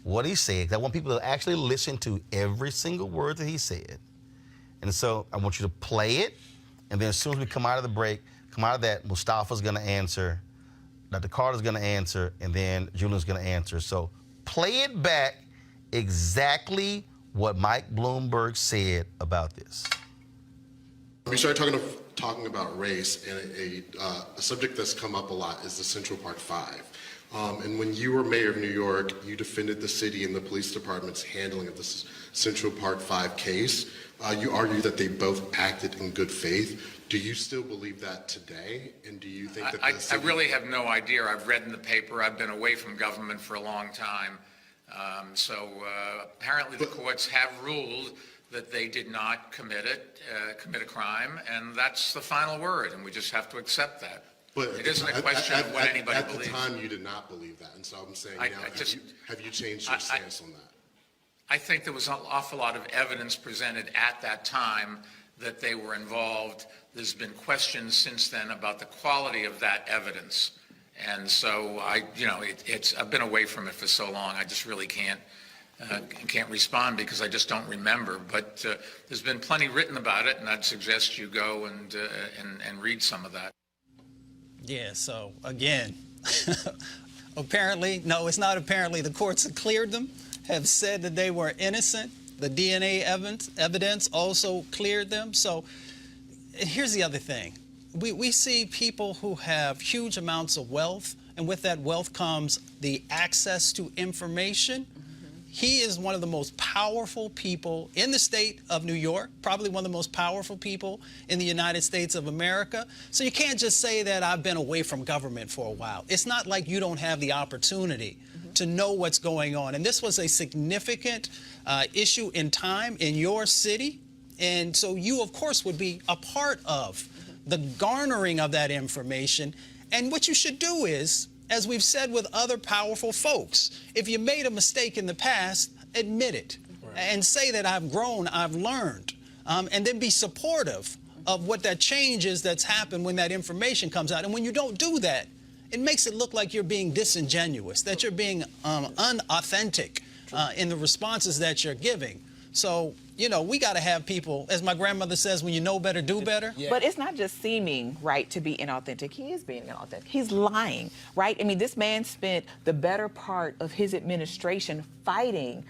what he said, 'cause I want people to actually listen to every single word that he said. And so I want you to play it, and then as soon as we come out of the break, come out of that, Mustafa's going to answer, Dr. Carter's going to answer, and then Julian's going to answer. So play it back exactly what Mike Bloomberg said about this. We started talking about race, and a subject that's come up a lot is the Central Park 5. And when you were mayor of New York, you defended the city and the police department's handling of the Central Park 5 case. You argued that they both acted in good faith. Do you still believe that today? And do you think that I really have no idea. I've read in the paper. I've been away from government for a long time. So apparently the courts have ruled that they did not commit a crime, and that's the final word, and we just have to accept that. But it isn't a question of what anybody believes. At the time, you did not believe that, and so I'm saying have you changed your stance on that? I think there was an awful lot of evidence presented at that time that they were involved. There's been questions since then about the quality of that evidence, and so I've been away from it for so long. I just really can't respond because I just don't remember. But there's been plenty written about it, and I'd suggest you go and read some of that. Yeah, so again, apparently, no, it's not apparently. The courts have cleared them, have said that they were innocent. The DNA evidence also cleared them. So here's the other thing. We see people who have huge amounts of wealth, and with that wealth comes the access to information. He is one of the most powerful people in the state of New York, probably one of the most powerful people in the United States of America. So you can't just say that I've been away from government for a while. It's not like you don't have the opportunity to know what's going on. And this was a significant issue in time in your city. And so you, of course, would be a part of the garnering of that information. And what you should do is, as we've said with other powerful folks, if you made a mistake in the past, admit it and say that I've grown, I've learned, and then be supportive of what that change is that's happened when that information comes out. And when you don't do that, it makes it look like you're being disingenuous, that you're being unauthentic in the responses that you're giving. So, you know, we got to have people, as my grandmother says, when you know better, do better. Yeah. But it's not just seeming right to be inauthentic. He is being inauthentic. He's lying, right? I mean, this man spent the better part of his administration fighting,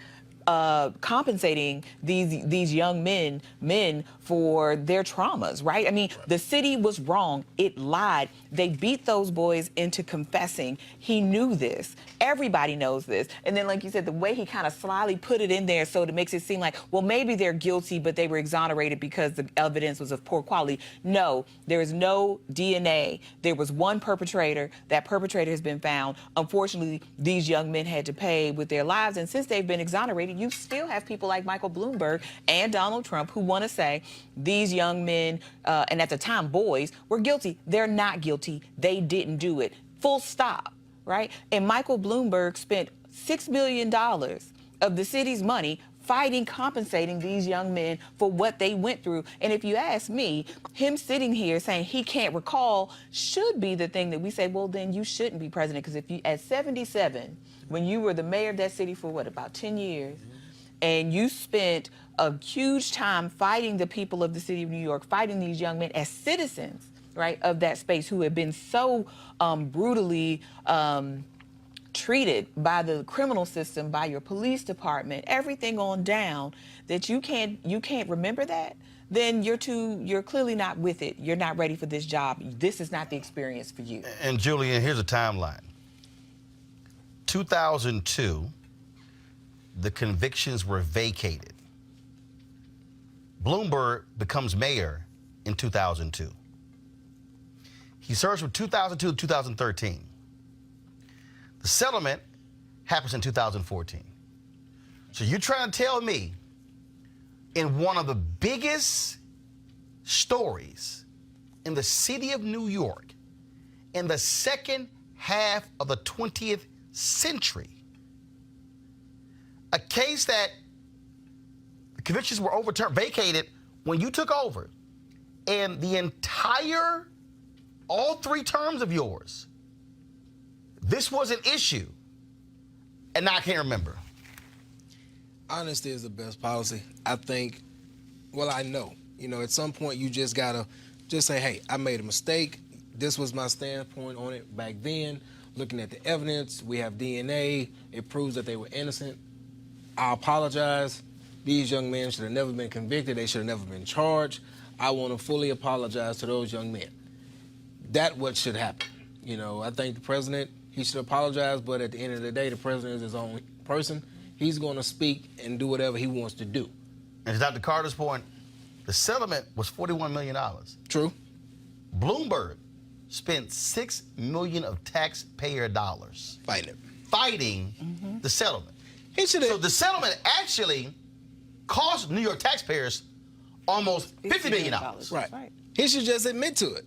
compensating these young men for their traumas, right? I mean, the city was wrong. It lied. They beat those boys into confessing. He knew this. Everybody knows this. And then, like you said, the way he kind of slyly put it in there so it makes it seem like, well, maybe they're guilty, but they were exonerated because the evidence was of poor quality. No, there is no DNA. There was one perpetrator. That perpetrator has been found. Unfortunately, these young men had to pay with their lives. And since they've been exonerated, you still have people like Michael Bloomberg and Donald Trump who want to say these young men, and at the time boys, were guilty. They're not guilty. They didn't do it. Full stop, right? And Michael Bloomberg spent $6 million of the city's money fighting, compensating these young men for what they went through. And if you ask me, him sitting here saying he can't recall should be the thing that we say, well, then you shouldn't be president. Because if you, at 77, when you were the mayor of that city for what, about 10 years, and you spent a huge time fighting the people of the city of New York, fighting these young men as citizens, right, of that space who have been so brutally treated by the criminal system, by your police department, everything on down, that you can't remember that, then you're clearly not with it. You're not ready for this job. This is not the experience for you. And Julian, here's a timeline. 2002, the convictions were vacated. Bloomberg becomes mayor in 2002. He serves from 2002 to 2013. The settlement happens in 2014. So you're trying to tell me in one of the biggest stories in the city of New York in the second half of the 20th century, a case that the convictions were overturned, vacated when you took over, and the entire, all 3 terms of yours, this was an issue, and now I can't remember. Honesty is the best policy. I think, well, I know, at some point you just gotta just say, hey, I made a mistake. This was my standpoint on it back then. Looking at the evidence, we have DNA. It proves that they were innocent. I apologize. These young men should have never been convicted. They should have never been charged. I want to fully apologize to those young men. That's what should happen. I think the president, he should apologize, but at the end of the day, the president is his own person. He's going to speak and do whatever he wants to do. And to Dr. Carter's point, the settlement was $41 million. True. Bloomberg spent $6 million of taxpayer dollars fighting the settlement. So the settlement actually cost New York taxpayers almost $50 million. Right. He should just admit to it.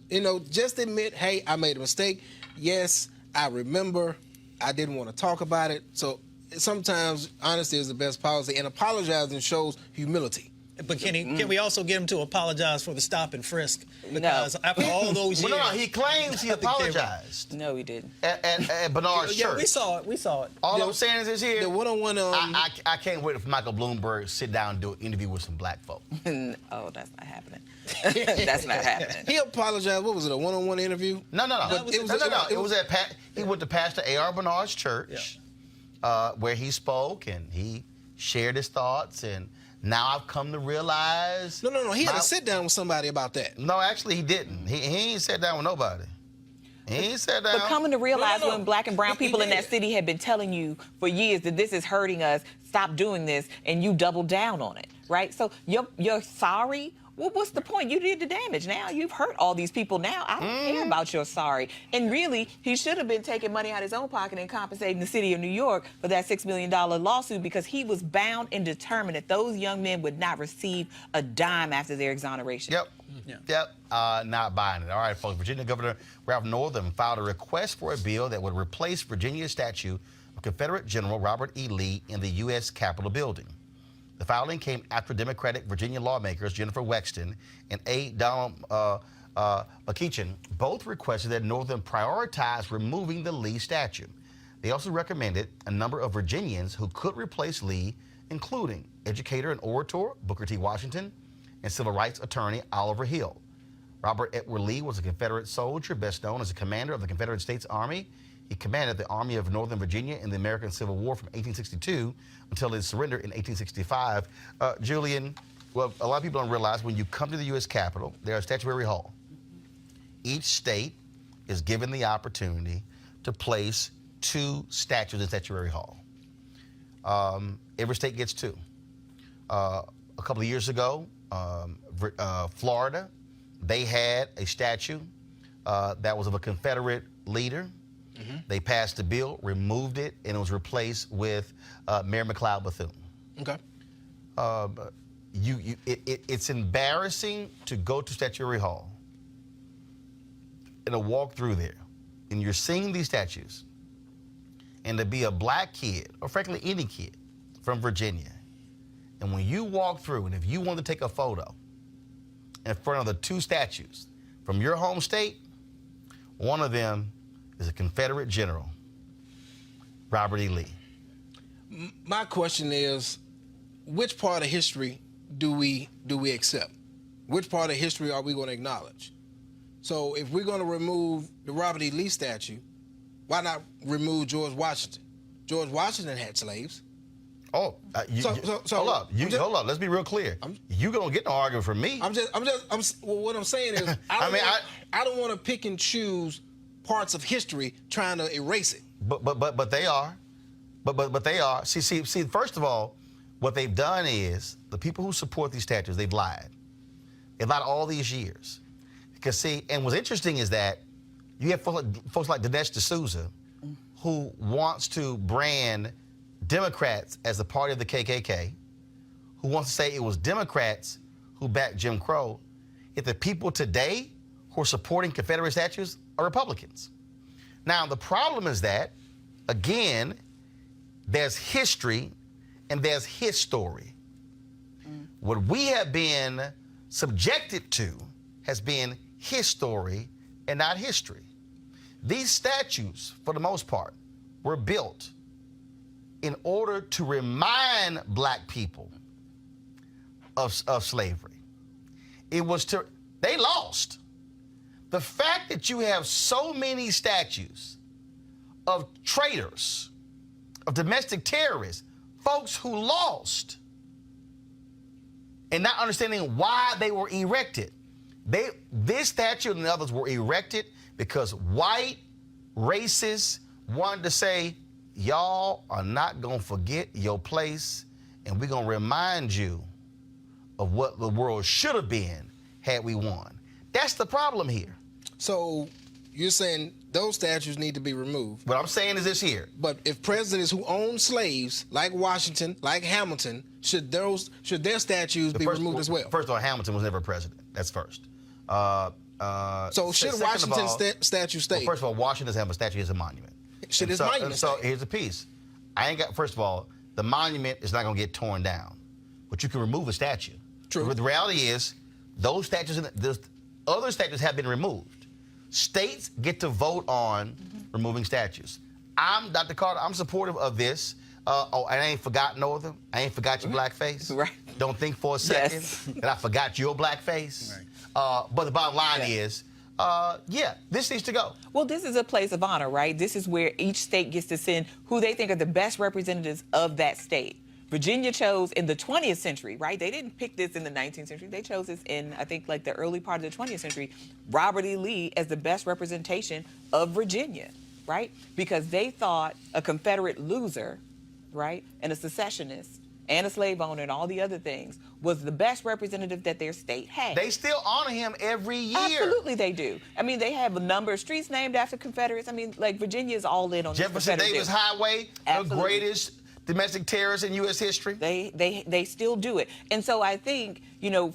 Just admit, hey, I made a mistake. Yes, I remember. I didn't want to talk about it. So sometimes honesty is the best policy, and apologizing shows humility. But can we also get him to apologize for the stop and frisk? Because after all those years... Well, no, he claims he apologized. No, he didn't. At Bernard's church. Yeah, we saw it. All I'm saying is here... The one-on-one... I can't wait for Michael Bloomberg to sit down and do an interview with some black folk. Oh, that's not happening. That's not happening. He apologized. What was it, a one-on-one interview? No. It was at he went to Pastor A.R. Bernard's church, where he spoke and he shared his thoughts, and now I've come to realize... No. He had to sit down with somebody about that. No, actually, he didn't. He ain't sat down with nobody. He ain't sat down. But coming to realize No. when black and brown people in that city had been telling you for years that this is hurting us, stop doing this, and you double down on it, right? So you're sorry. Well, what's the point? You did the damage. Now you've hurt all these people. Now I don't care about your sorry. And really, he should have been taking money out of his own pocket and compensating the city of New York for that $6 million lawsuit, because he was bound and determined that those young men would not receive a dime after their exoneration. Yep. Not buying it. All right, folks. Virginia Governor Ralph Northam filed a request for a bill that would replace Virginia's statue of Confederate General Robert E. Lee in the U.S. Capitol building. The filing came after Democratic Virginia lawmakers Jennifer Wexton and A. Donald McEachin both requested that Northam prioritize removing the Lee statue. They also recommended a number of Virginians who could replace Lee, including educator and orator Booker T. Washington and civil rights attorney Oliver Hill. Robert Edward Lee was a Confederate soldier, best known as a commander of the Confederate States Army. He commanded the Army of Northern Virginia in the American Civil War from 1862 until his surrender in 1865. Julian, well, a lot of people don't realize when you come to the U.S. Capitol, there's a statuary hall. Each state is given the opportunity to place 2 statues in statuary hall. Every state gets 2. A couple of years ago, Florida, they had a statue that was of a Confederate leader. They passed the bill, removed it, and it was replaced with Mary McLeod Bethune. Okay. It's embarrassing to go to Statuary Hall and to walk through there, and you're seeing these statues, and to be a black kid, or frankly any kid from Virginia, and when you walk through, and if you want to take a photo in front of the 2 statues from your home state, one of them is a Confederate general, Robert E. Lee. My question is, which part of history do we accept? Which part of history are we going to acknowledge? So if we're going to remove the Robert E. Lee statue, why not remove George Washington? George Washington had slaves. Oh, hold up. Hold up. Let's be real clear. You don't get no argument from me. What I'm saying is, I don't want to pick and choose parts of history trying to erase it. But they are. But they are. See, first of all, what they've done is the people who support these statues, they've lied. They've lied all these years. Because see, and what's interesting is that you have folks like Dinesh D'Souza who wants to brand Democrats as a party of the KKK, who wants to say it was Democrats who backed Jim Crow, yet the people today who are supporting Confederate statues are Republicans. Now, the problem is that, again, there's history and there's his story. What we have been subjected to has been his story and not history. These statues, for the most part, were built in order to remind black people of slavery. It was they lost. The fact that you have so many statues of traitors, of domestic terrorists, folks who lost, and not understanding why they were erected. This statue and the others were erected because white racists wanted to say, y'all are not going to forget your place, and we're going to remind you of what the world should have been had we won. That's the problem here. So you're saying those statues need to be removed. What I'm saying is this here. But if presidents who owned slaves, like Washington, like Hamilton, should their statues be removed as well? First of all, Hamilton was never a president. That's first. So should Washington's statue stay? Well, first of all, Washington doesn't have a statue, it's a monument. Should his monument stay? So here's the piece. First of all, the monument is not going to get torn down, but you can remove a statue. True. But the reality is, those statues, the other statues have been removed. States get to vote on removing statues. Dr. Carter, I'm supportive of this. And I ain't forgot Northern. I ain't forgot your black face. Right. Don't think for a second that I forgot your black face. Right. But the bottom line is, this needs to go. Well, this is a place of honor, right? This is where each state gets to send who they think are the best representatives of that state. Virginia chose in the 20th century, right? They didn't pick this in the 19th century. They chose this in, I think, like the early part of the 20th century, Robert E. Lee as the best representation of Virginia, right? Because they thought a Confederate loser, right, and a secessionist and a slave owner and all the other things was the best representative that their state had. They still honor him every year. Absolutely they do. I mean, they have a number of streets named after Confederates. I mean, like, Virginia is all in on Jefferson Davis Highway, Absolutely. the greatest domestic terrorist in U.S. history. They still do it. And so I think, you know,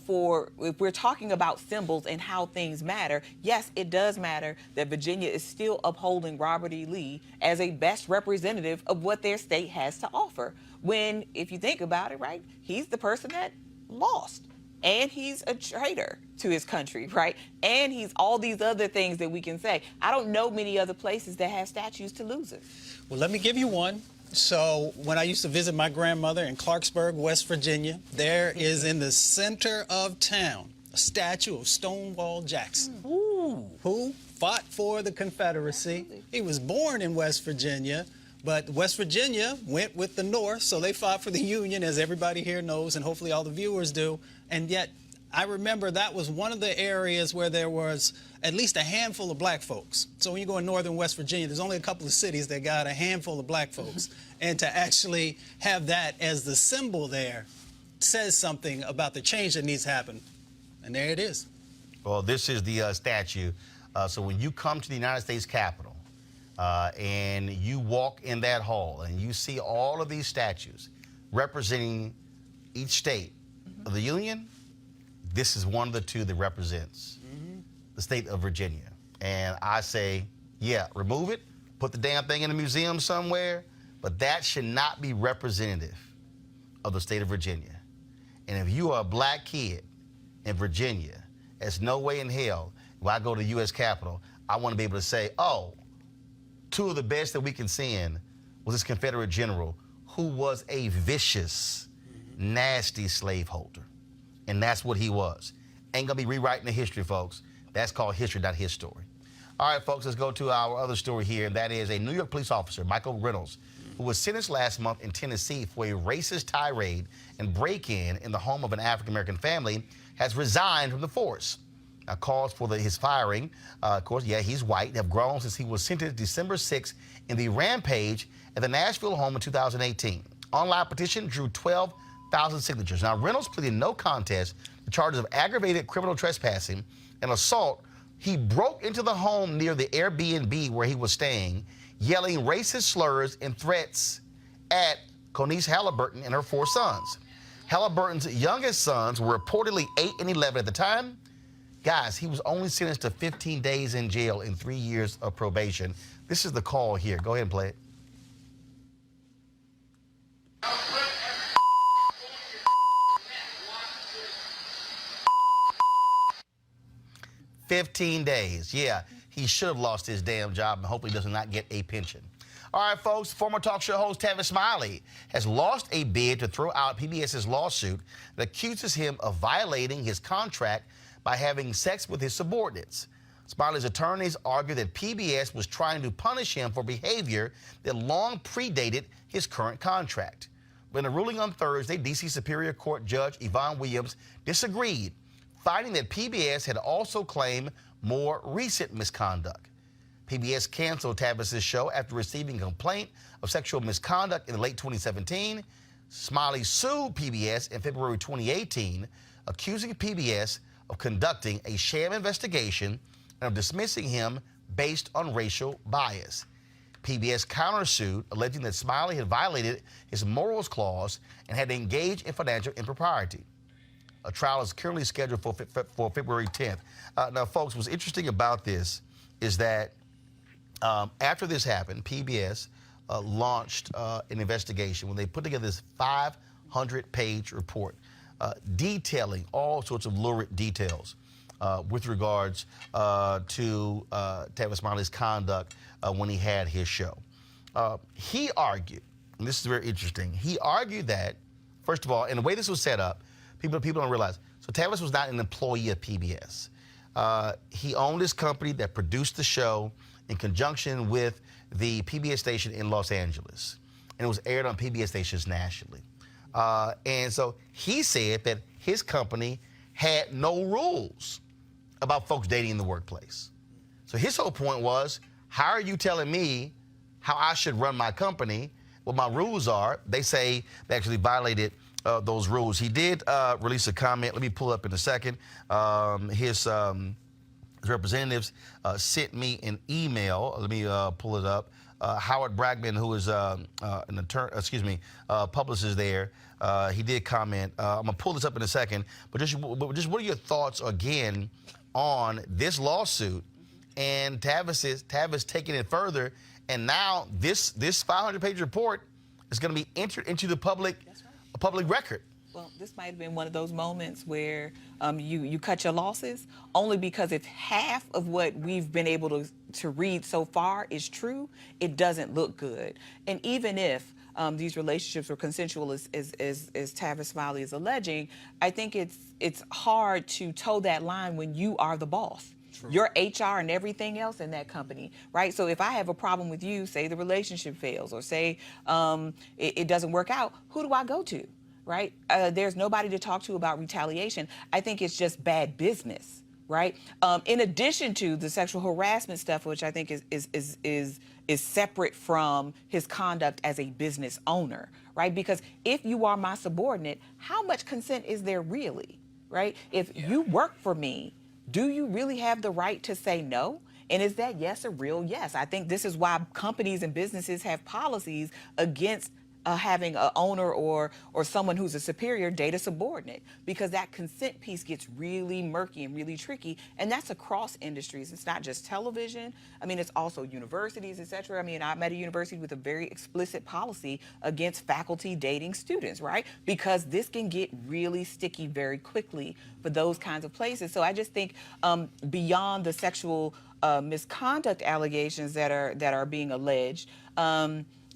if we're talking about symbols and how things matter, yes, it does matter that Virginia is still upholding Robert E. Lee as a best representative of what their state has to offer. When, if you think about it, right, he's the person that lost. And he's a traitor to his country, right? And he's all these other things that we can say. I don't know many other places that have statues to losers. Well, let me give you one. So when I used to visit my grandmother in Clarksburg, West Virginia, there is in the center of town a statue of Stonewall Jackson, who fought for the Confederacy. Absolutely. He was born in West Virginia, but West Virginia went with the North, so they fought for the Union, as everybody here knows, and hopefully all the viewers do. And yet, I remember that was one of the areas where there was at least a handful of black folks. So when you go in northern West Virginia, there's only a couple of cities that got a handful of black folks. And to actually have that as the symbol there says something about the change that needs to happen. And there it is. Well, this is the statue. So when you come to the United States Capitol and you walk in that hall and you see all of these statues representing each state of the Union, this is one of the two that represents the state of Virginia. And I say, yeah, remove it, put the damn thing in a museum somewhere, but that should not be representative of the state of Virginia. And if you are a black kid in Virginia, there's no way in hell, when I go to the U.S. Capitol, I want to be able to say, oh, two of the best that we can send was this Confederate general who was a vicious, nasty slaveholder. And that's what he was. Ain't gonna be rewriting the history, folks. That's called history, not his story. All right, folks, let's go to our other story here, and that is a New York police officer, Michael Reynolds, who was sentenced last month in Tennessee for a racist tirade and break-in the home of an African-American family, has resigned from the force. Now, calls for his firing, of course, yeah, he's white, have grown since he was sentenced December 6th in the rampage at the Nashville home in 2018. Online petition drew 12,000 signatures. Now, Reynolds pleaded no contest to charges of aggravated criminal trespassing and assault. He broke into the home near the Airbnb where he was staying, yelling racist slurs and threats at Conice Halliburton and her 4 sons. Halliburton's youngest sons were reportedly 8 and 11 at the time. Guys, he was only sentenced to 15 days in jail and 3 years of probation. This is the call here. Go ahead and play it. 15 days. Yeah, he should have lost his damn job and hopefully does not get a pension. All right, folks, former talk show host Tavis Smiley has lost a bid to throw out PBS's lawsuit that accuses him of violating his contract by having sex with his subordinates. Smiley's attorneys argue that PBS was trying to punish him for behavior that long predated his current contract. But in a ruling on Thursday, D.C. Superior Court Judge Yvonne Williams disagreed, finding that PBS had also claimed more recent misconduct. PBS canceled Tavis's show after receiving a complaint of sexual misconduct in late 2017. Smiley sued PBS in February 2018, accusing PBS of conducting a sham investigation and of dismissing him based on racial bias. PBS countersued, alleging that Smiley had violated his morals clause and had engaged in financial impropriety. A trial is currently scheduled for February 10th. Now, folks, what's interesting about this is that after this happened, PBS launched an investigation when they put together this 500-page report detailing all sorts of lurid details with regards to Tavis Smiley's conduct when he had his show. He argued, and this is very interesting, he argued that, first of all, and the way this was set up, people don't realize, so Tavis was not an employee of PBS. He owned his company that produced the show in conjunction with the PBS station in Los Angeles, and it was aired on PBS stations nationally. And so he said that his company had no rules about folks dating in the workplace. So his whole point was, how are you telling me how I should run my company, what my rules are? They say they actually violated those rules. He did release a comment. Let me pull up in a second. His representatives sent me an email. Let me pull it up. Howard Bragman, who is an attorney, publicist there, he did comment. I'm gonna pull this up in a second, but just what are your thoughts again on this lawsuit and Tavis taking it further, and now this 500-page report is going to be entered into the public record. Well, this might have been one of those moments where you cut your losses, only because if half of what we've been able to read so far is true, it doesn't look good. And even if these relationships were consensual, as Tavis Smiley is alleging, I think it's hard to toe that line when you are the boss. True. Your HR and everything else in that company, right? So if I have a problem with you, say the relationship fails, or say it doesn't work out, who do I go to, right? There's nobody to talk to about retaliation. I think it's just bad business, right? In addition to the sexual harassment stuff, which I think is separate from his conduct as a business owner, right? Because if you are my subordinate, how much consent is there really, right? If you work for me, do you really have the right to say no? And is that yes a real yes? I think this is why companies and businesses have policies against having an owner or someone who's a superior date a subordinate, because that consent piece gets really murky and really tricky, and that's across industries. It's not just television. I mean, it's also universities, et cetera. I mean, I'm at a university with a very explicit policy against faculty dating students, right? Because this can get really sticky very quickly for those kinds of places. So I just think beyond the sexual misconduct allegations that are being alleged,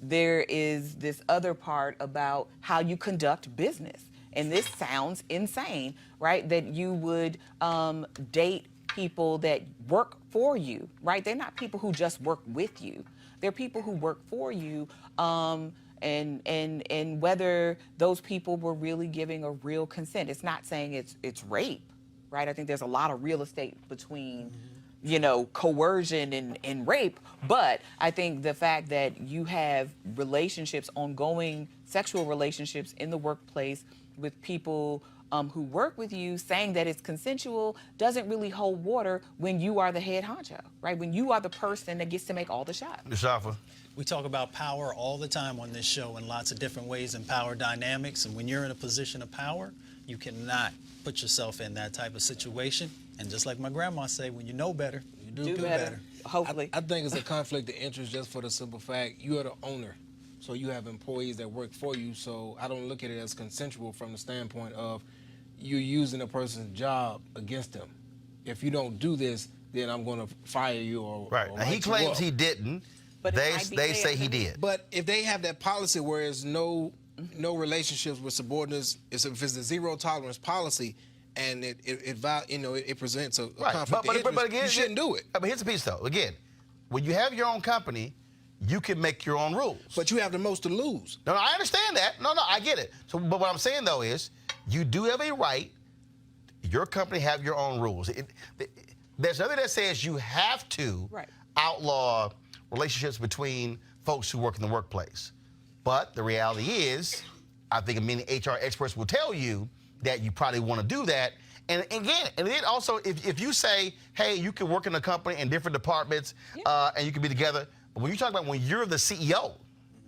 there is this other part about how you conduct business. And this sounds insane, right? That you would date people that work for you, right? They're not people who just work with you. They're people who work for you, and whether those people were really giving a real consent. It's not saying it's rape, right? I think there's a lot of real estate between coercion and rape. But I think the fact that you have relationships, ongoing sexual relationships in the workplace with people who work with you, saying that it's consensual doesn't really hold water when you are the head honcho, right? When you are the person that gets to make all the shots. Shafa. We talk about power all the time on this show in lots of different ways and power dynamics. And when you're in a position of power, you cannot put yourself in that type of situation. And just like my grandma say, when you know better, you do better. Hopefully. I think it's a conflict of interest just for the simple fact you are the owner. So you have employees that work for you. So I don't look at it as consensual from the standpoint of you using a person's job against them. If you don't do this, then I'm going to fire you or right. Or now, he claims he didn't. But they say he did. But if they have that policy where there's no relationships with subordinates, if it's a zero tolerance policy, and it presents a conflict of interest, but again, you shouldn't do it. But here's the piece, though. Again, when you have your own company, you can make your own rules. But you have the most to lose. No, I understand that. No, I get it. So, but what I'm saying, though, is you do have a right. Your company have your own rules. There's nothing that says you have to outlaw relationships between folks who work in the workplace. But the reality is, I think many HR experts will tell you that you probably want to do that. And again, and then also, if you say, hey, you can work in a company in different departments and you can be together, but when you talk about when you're the CEO,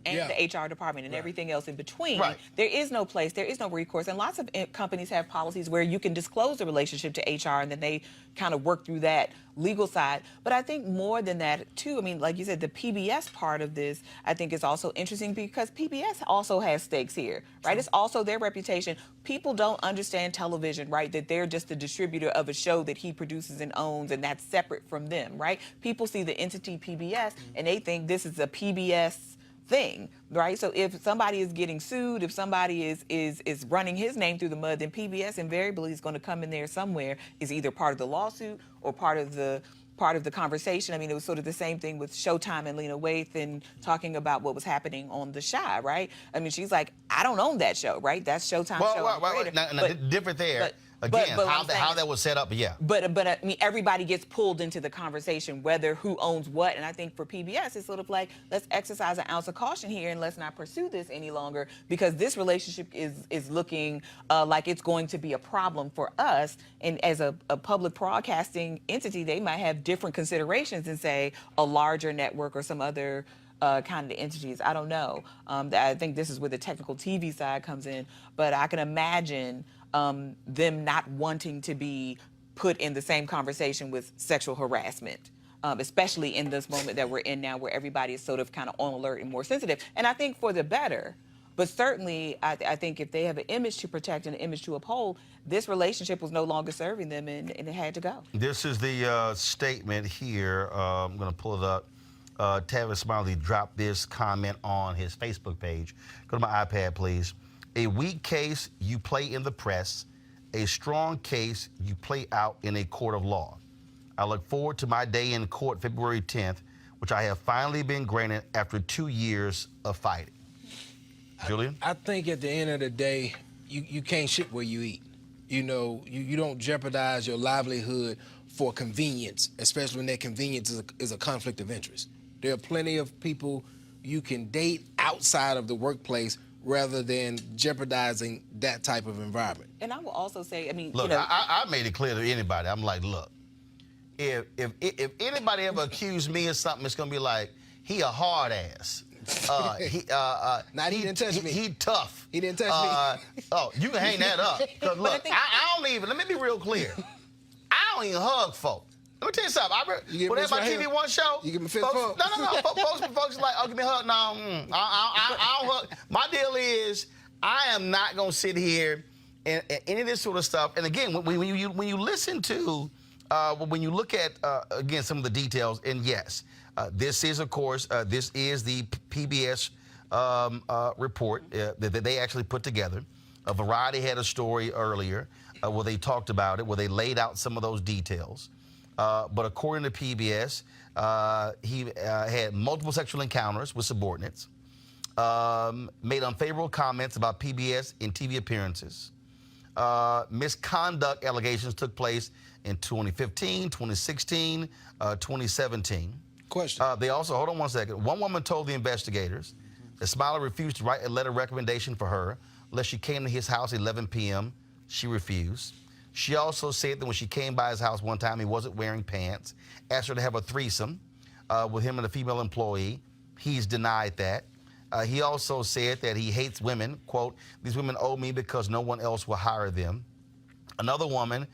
and the HR department and everything else in between, there is no place, there is no recourse. And lots of companies have policies where you can disclose the relationship to HR and then they kind of work through that legal side. But I think more than that, too, I mean, like you said, the PBS part of this, I think is also interesting because PBS also has stakes here, right? It's also their reputation. People don't understand television, right? That they're just a distributor of a show that he produces and owns, and that's separate from them, right? People see the entity PBS and they think this is a PBS thing, right? So if somebody is getting sued, if somebody is running his name through the mud, then PBS invariably is going to come in there somewhere, is either part of the lawsuit or part of the part of the conversation. I mean, it was sort of the same thing with Showtime and Lena Waithe and talking about what was happening on The Chi, right? I mean, she's like, I don't own that show, right? That's Showtime show. Now, different there. Again, how that was set up, yeah. But I mean, everybody gets pulled into the conversation, whether who owns what. And I think for PBS, it's sort of like, let's exercise an ounce of caution here and let's not pursue this any longer, because this relationship is looking like it's going to be a problem for us. And as a public broadcasting entity, they might have different considerations than, say, a larger network or some other kind of entities. I don't know. I think this is where the technical TV side comes in. But I can imagine them not wanting to be put in the same conversation with sexual harassment, especially in this moment that we're in now, where everybody is sort of kind of on alert and more sensitive. And I think for the better. But certainly, I think if they have an image to protect and an image to uphold, this relationship was no longer serving them, and it had to go. This is the statement here. I'm going to pull it up. Tavis Smiley dropped this comment on his Facebook page. Go to my iPad, please. A weak case you play in the press, a strong case you play out in a court of law. I look forward to my day in court February 10th, which I have finally been granted after 2 years of fighting. Julian? I think at the end of the day, you can't shit where you eat. You know, you don't jeopardize your livelihood for convenience, especially when that convenience is a conflict of interest. There are plenty of people you can date outside of the workplace rather than jeopardizing that type of environment. And I will also say, I mean, look, I made it clear to anybody. I'm like, look, if anybody ever accused me of something, it's gonna be like, he a hard ass. He didn't touch me. He tough. He didn't touch me. Oh, you can hang that up. Cause look, I don't even. Let me be real clear. I don't even hug folk. Let me tell you something. When I my TV One show, you give me a fist bump. No. Folks like, oh, give me a hug. No, I don't hug. My deal is, I am not gonna sit here and any of this sort of stuff. And again, when you listen to, when you look at again some of the details, and yes, this is of course this is the PBS report that they actually put together. Variety had a story earlier where they talked about it, where they laid out some of those details. But according to PBS, he had multiple sexual encounters with subordinates, made unfavorable comments about PBS in TV appearances. Misconduct allegations took place in 2015, 2016, 2017. Question. They also, hold on one second. One woman told the investigators that Smiley refused to write a letter recommendation for her unless she came to his house at 11 p.m. She refused. She also said that when she came by his house one time, he wasn't wearing pants, asked her to have a threesome with him and a female employee. He's denied that. He also said that he hates women. Quote, these women owe me because no one else will hire them. Another woman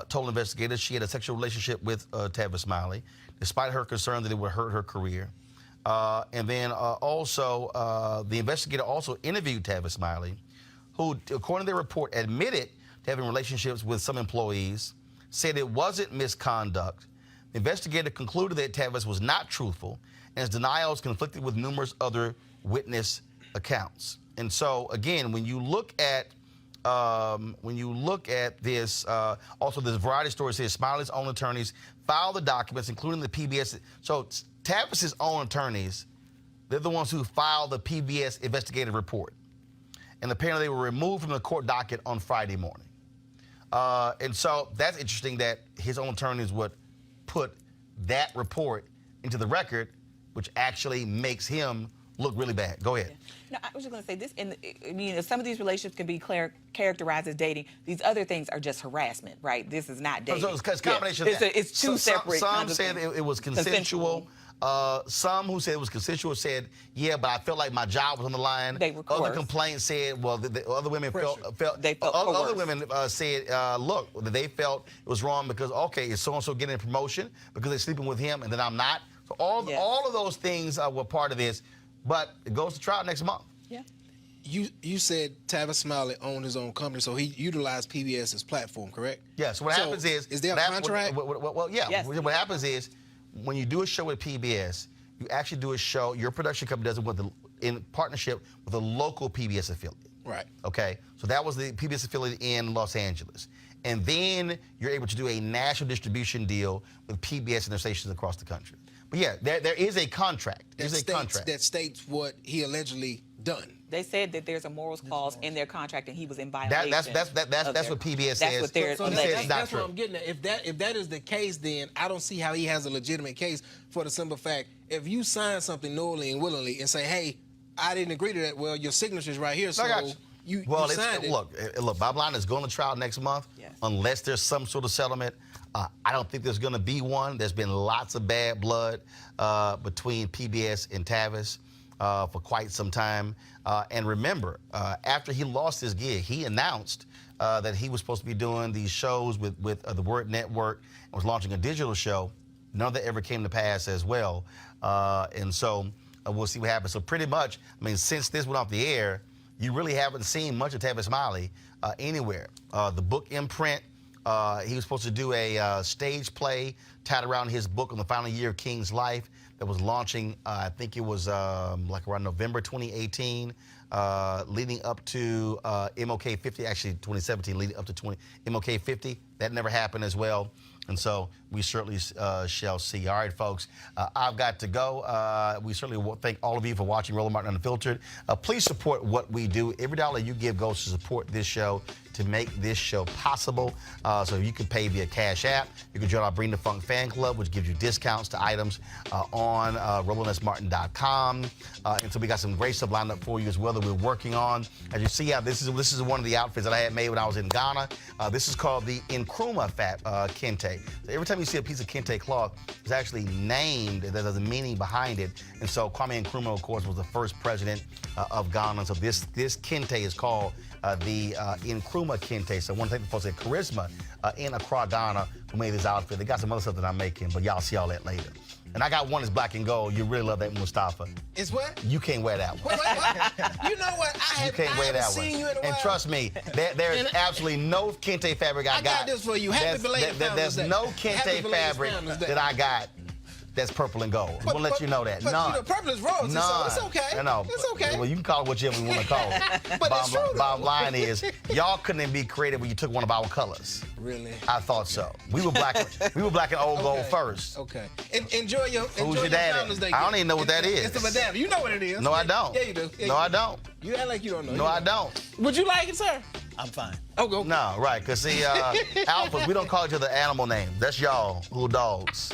told investigators she had a sexual relationship with Tavis Smiley, despite her concern that it would hurt her career. And then also, the investigator also interviewed Tavis Smiley, who, according to their report, admitted having relationships with some employees, said it wasn't misconduct. The investigator concluded that Tavis was not truthful, and his denials conflicted with numerous other witness accounts. And so, again, when you look at this, also this Variety story says Smiley's own attorneys filed the documents, including the PBS. So Tavis's own attorneys, they're the ones who filed the PBS investigative report. And apparently they were removed from the court docket on Friday morning. And so that's interesting that his own attorneys would put that report into the record, which actually makes him look really bad. Go ahead. No, I was just going to say this. I mean, some of these relationships can be characterized as dating. These other things are just harassment, right? This is not dating. So it's a combination of that. It's two separate. Some said it was consensual. Some who said it was consensual said, yeah, but I felt like my job was on the line. They were coerced. Other complaints said, well, the other women felt other women said, look, they felt it was wrong because, okay, is so-and-so getting a promotion because they're sleeping with him and then I'm not? So all of those things were part of this, but it goes to trial next month. Yeah. You said Tavis Smiley owned his own company, so he utilized PBS as platform, correct? Yeah, so what happens is there a contract? Well, yeah. Yes. What happens is, when you do a show with PBS, you actually do a show, your production company does it in partnership with a local PBS affiliate. Right. Okay? So that was the PBS affiliate in Los Angeles. and then you're able to do a national distribution deal with PBS and their stations across the country. But yeah, there is a contract. There's a contract that states what he allegedly done. They said that there's a morals clause in their contract, and he was in violation. That's what PBS says. That's what they're alleging. That's what I'm getting at. If that is the case, then I don't see how he has a legitimate case for the simple fact, if you sign something knowingly and willingly and say, hey, I didn't agree to that, well, your signature's right here, so you signed it. Look, bottom line is going to trial next month, yes. Unless there's some sort of settlement. I don't think there's going to be one. There's been lots of bad blood between PBS and Tavis for quite some time. And remember, after he lost his gig, he announced that he was supposed to be doing these shows with the Word Network and was launching a digital show. None of that ever came to pass as well. And so we'll see what happens. So pretty much, I mean, since this went off the air, you really haven't seen much of Tavis Smiley anywhere. The book imprint, he was supposed to do a stage play tied around his book on the final year of King's life that was launching, I think it was like around November 2018, leading up to MLK 50, actually 2017, leading up to MLK 50. That never happened as well. And so we certainly shall see. All right, folks, I've got to go. We certainly thank all of you for watching Roland Martin Unfiltered. Please support what we do. Every dollar you give goes to support this show, to make this show possible. So you can pay via Cash App. You can join our Bring the Funk fan club, which gives you discounts to items on RolandSMartin.com. And so we got some great stuff lined up for you as well that we're working on. As you see, this is one of the outfits that I had made when I was in Ghana. This is called the Nkrumah Kente. So every time you see a piece of Kente cloth, it's actually named. There's a meaning behind it. And so Kwame Nkrumah, of course, was the first president of Ghana. So this Kente is called the Nkrumah Kente. So I want to thank the folks at Charisma in Accra, Ghana, who made this outfit. They got some other stuff that I'm making, but y'all see all that later. And I got one that's black and gold. You really love that, Mustafa. It's what? You can't wear that one. What? You know what? I haven't seen you in a while. And trust me, there is absolutely no Kente fabric I got. I got this for you. Happy belated Founders Day. There's no Kente fabric that I got that's purple and gold. We'll let you know that. But None. You know, purple is royalty, so it's okay. No. It's okay. Well, you can call it whatever you want to call it. But it's true, though. Bottom line is, y'all couldn't be creative when you took one of our colors. Really? I thought so. We were black and old gold first. Okay. Enjoy your Founders Day. I don't even know what that is. It's the Madonna. You know what it is. No, I don't. Yeah, you do. Yeah, no, I don't. You act like you don't know. No, I don't. Would you like it, sir? I'm fine. Oh, go. No, right. Because, see, alphas, we don't call each other animal names. That's y'all who are dogs.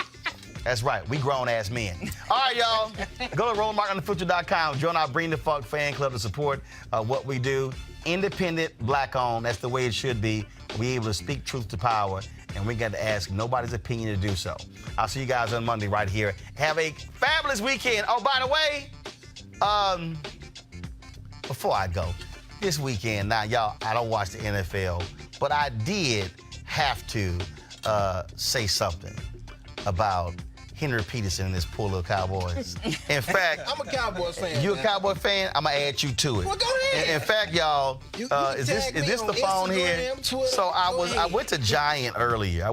That's right. We grown-ass men. All right, y'all. Go to RolandMartinUnfiltered.com. Join our Bring the Funk fan club to support what we do. Independent, black-owned. That's the way it should be. We're able to speak truth to power, and we got to ask nobody's opinion to do so. I'll see you guys on Monday right here. Have a fabulous weekend. Oh, by the way, before I go, this weekend, now, y'all, I don't watch the NFL, but I did have to say something about Henry Peterson and his poor little Cowboys. In fact, I'm a Cowboys fan. You a Cowboy fan? I'm gonna add you to it. Well, go ahead. In fact, y'all, is this the phone here? Twitter, so I went to Giant earlier.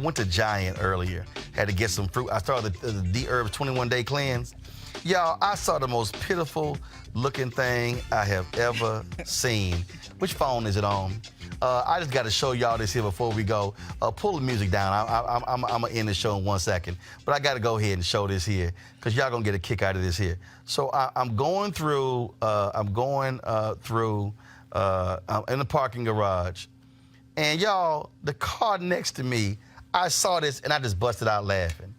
Had to get some fruit. I started the D-Herbs 21-day cleanse. Y'all, I saw the most pitiful looking thing I have ever seen. Which phone is it on? I just got to show y'all this here before we go. Pull the music down. I'm going to end the show in 1 second. But I got to go ahead and show this here because y'all going to get a kick out of this here. So I'm going through, I'm in the parking garage. And y'all, the car next to me, I saw this and I just busted out laughing.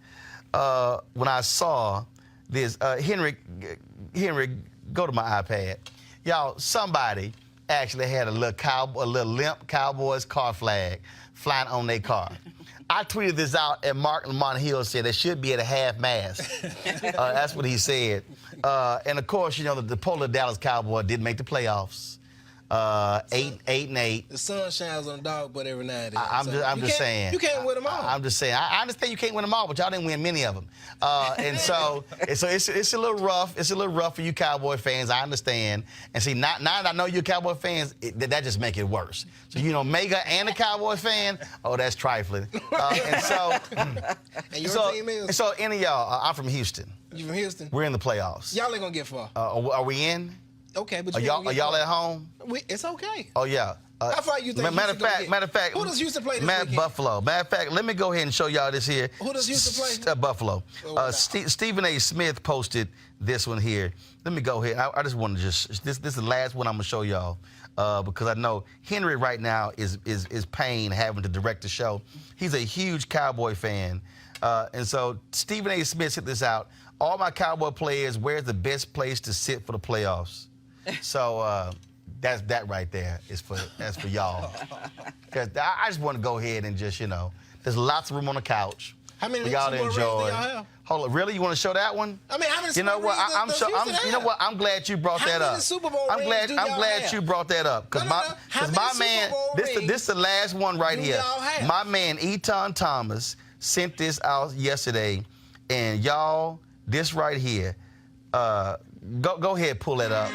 When I saw this, Henry, go to my iPad. Y'all, somebody actually had a little limp Cowboys car flag flying on their car. I tweeted this out, and Mark Lamont Hill said they should be at a half mast. That's what he said. And of course, you know, the polar Dallas Cowboy didn't make the playoffs. 8-8. The sun shines on the dog butt every night. I'm just saying. You can't win them all. I'm just saying. I understand you can't win them all, but y'all didn't win many of them. And so it's a little rough. It's a little rough for you Cowboy fans. I understand. And see, now that I know you're Cowboy fans, that just make it worse. So, you know, Mega and a Cowboy fan, oh, that's trifling. And so, and your team is? So any of y'all, I'm from Houston. You from Houston? We're in the playoffs. Y'all ain't gonna get far. Are we in? Okay, but Are y'all at home? It's okay. Oh, yeah. How far you think? Matter of fact, who does Houston play this weekend? Buffalo. Matter of fact, let me go ahead and show y'all this here. Who does Houston play? Buffalo. Stephen A. Smith posted this one here. Let me go ahead. I just want to this is the last one I'm gonna show y'all because I know Henry right now is pain having to direct the show. He's a huge Cowboy fan, and so Stephen A. Smith sent this out. All my Cowboy players, where's the best place to sit for the playoffs? So. That right there that's for y'all. Because I just want to go ahead and just, there's lots of room on the couch. How many for y'all to Super Bowl rings enjoy. do y'all have? Hold on, really? You want to show that one? I mean, how many You know Super what? Bowl rings does Houston have? You know what? I'm glad you brought that How up. many Super Bowl I'm rings glad do y'all have? you brought that up because No. How many my Super man, Bowl this rings the last one right do here. y'all have? My man Eton Thomas sent this out yesterday, and y'all, this right here. Go ahead, pull that up.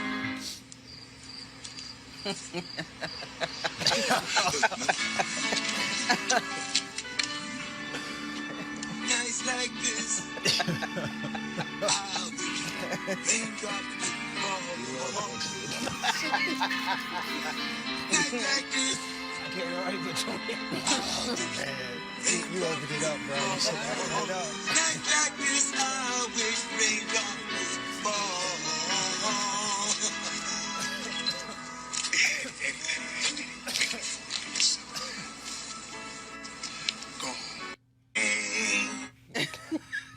Nights like this, I'll be raindrop Nights like this, I can't write the You opened it up, bro. You should have opened it up. nights like this, I wish raindrop would fall.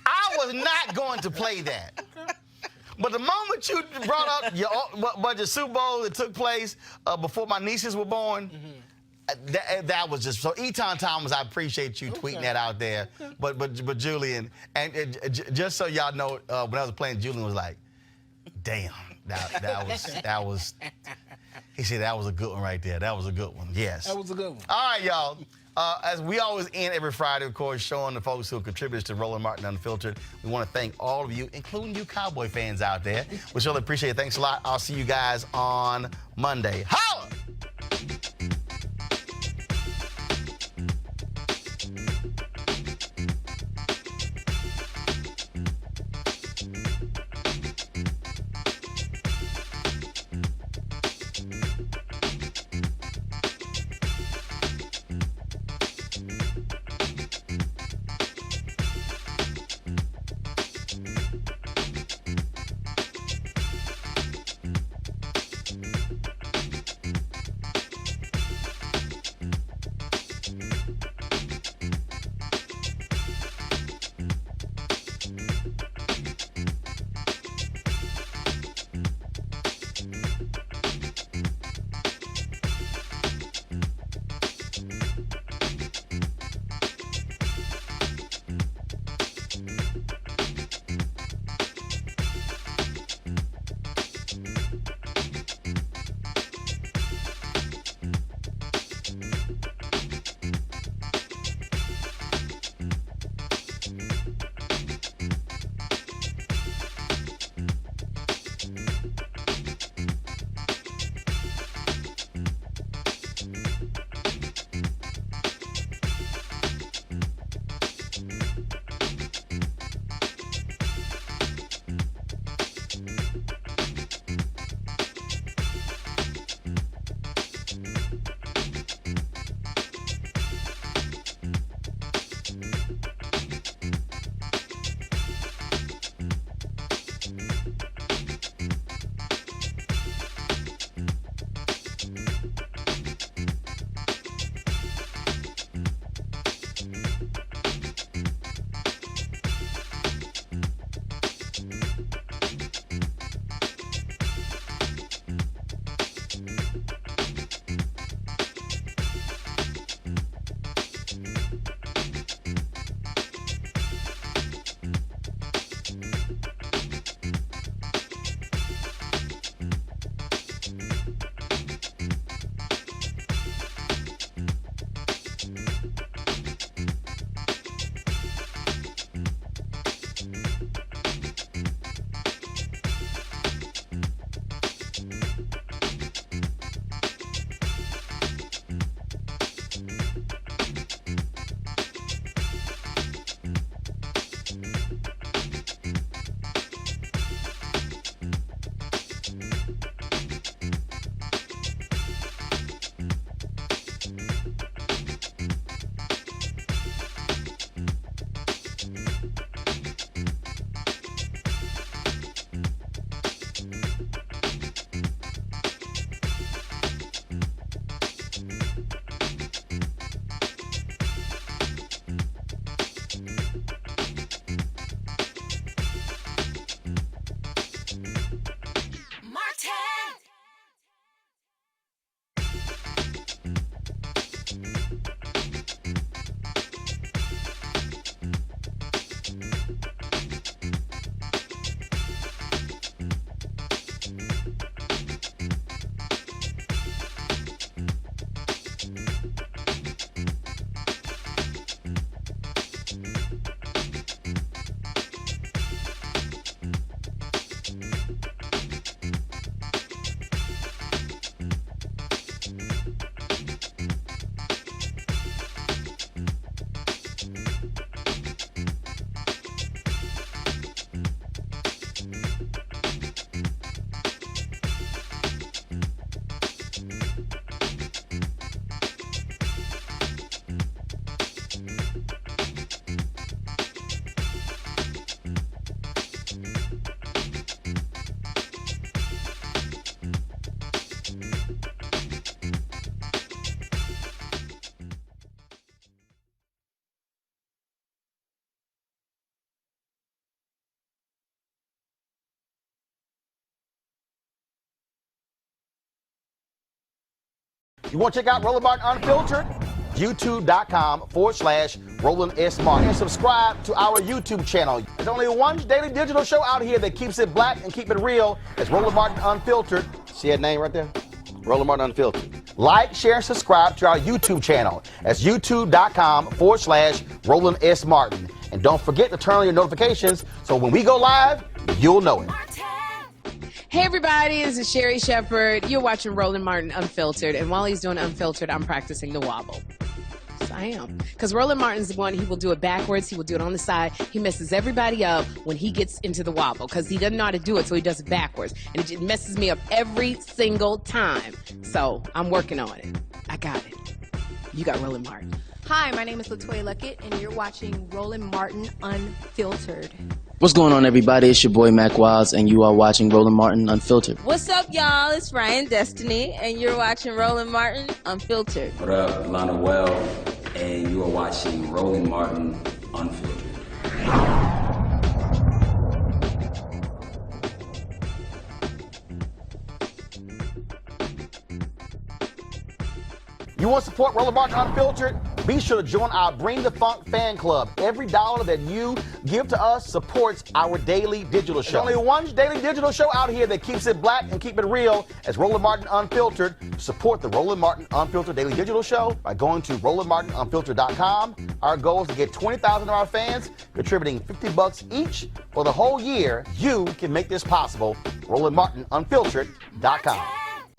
I was not going to play that. But the moment you brought up your Super Bowl that took place before my nieces were born, that was just so. Eton Thomas, I appreciate you tweeting that out there. But Julian, and just so y'all know, when I was playing, Julian was like, "Damn, that was." He said that was a good one right there. That was a good one. Yes. That was a good one. All right, y'all. As we always end every Friday, of course, showing the folks who contribute to Roland Martin Unfiltered. We want to thank all of you, including you Cowboy fans out there. We surely appreciate it. Thanks a lot. I'll see you guys on Monday. Holla! You want to check out Roland Martin Unfiltered? YouTube.com/Roland S. Martin. And subscribe to our YouTube channel. There's only one daily digital show out here that keeps it black and keep it real. It's Roland Martin Unfiltered. See that name right there? Roland Martin Unfiltered. Like, share, and subscribe to our YouTube channel. That's YouTube.com/Roland S. Martin. And don't forget to turn on your notifications so when we go live, you'll know it. Hey everybody, this is Sherry Shepherd. You're watching Roland Martin Unfiltered, and while he's doing Unfiltered, I'm practicing the wobble. Yes, I am. Because Roland Martin's the one, he will do it backwards, he will do it on the side. He messes everybody up when he gets into the wobble, because he doesn't know how to do it, so he does it backwards. And it just messes me up every single time. So I'm working on it. I got it. You got Roland Martin. Hi, my name is LaToya Luckett, and you're watching Roland Martin Unfiltered. What's going on, everybody? It's your boy Mac Wiles, and you are watching Roland Martin Unfiltered. What's up, y'all? It's Ryan Destiny, and you're watching Roland Martin Unfiltered. What up, Lana Well, and you are watching Roland Martin Unfiltered. You want to support Roland Martin Unfiltered? Be sure to join our Bring the Funk fan club. Every dollar that you give to us supports our daily digital show. There's only one daily digital show out here that keeps it black and keep it real. It's Roland Martin Unfiltered. Support the Roland Martin Unfiltered daily digital show by going to RolandMartinUnfiltered.com. Our goal is to get 20,000 of our fans contributing $50 each for the whole year. You can make this possible. RolandMartinUnfiltered.com.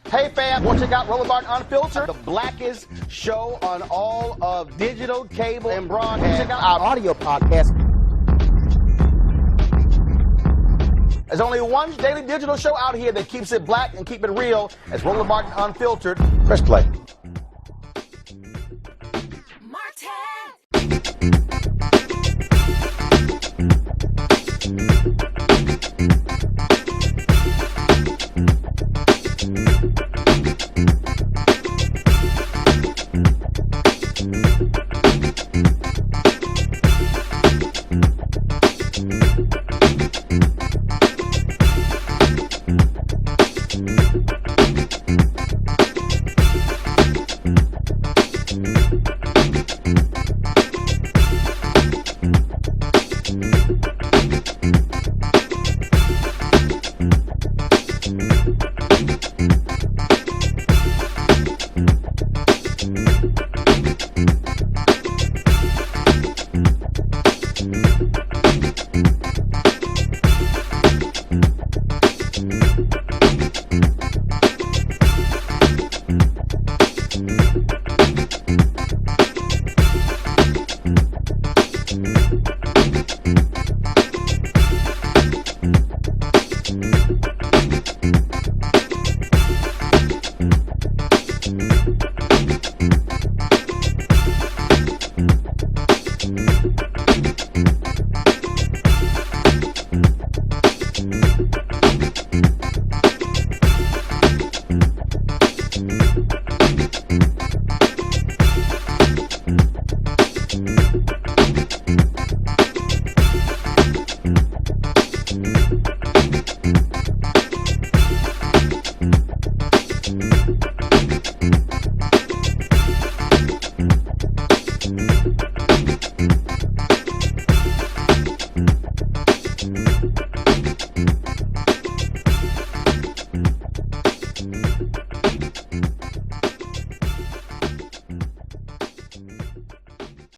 Hey fam, want to check out Roland Martin Unfiltered, the blackest show on all of digital, cable, and broadcast. Check out our audio podcast. There's only one daily digital show out here that keeps it black and keep it real. It's Roland Martin Unfiltered. Press play.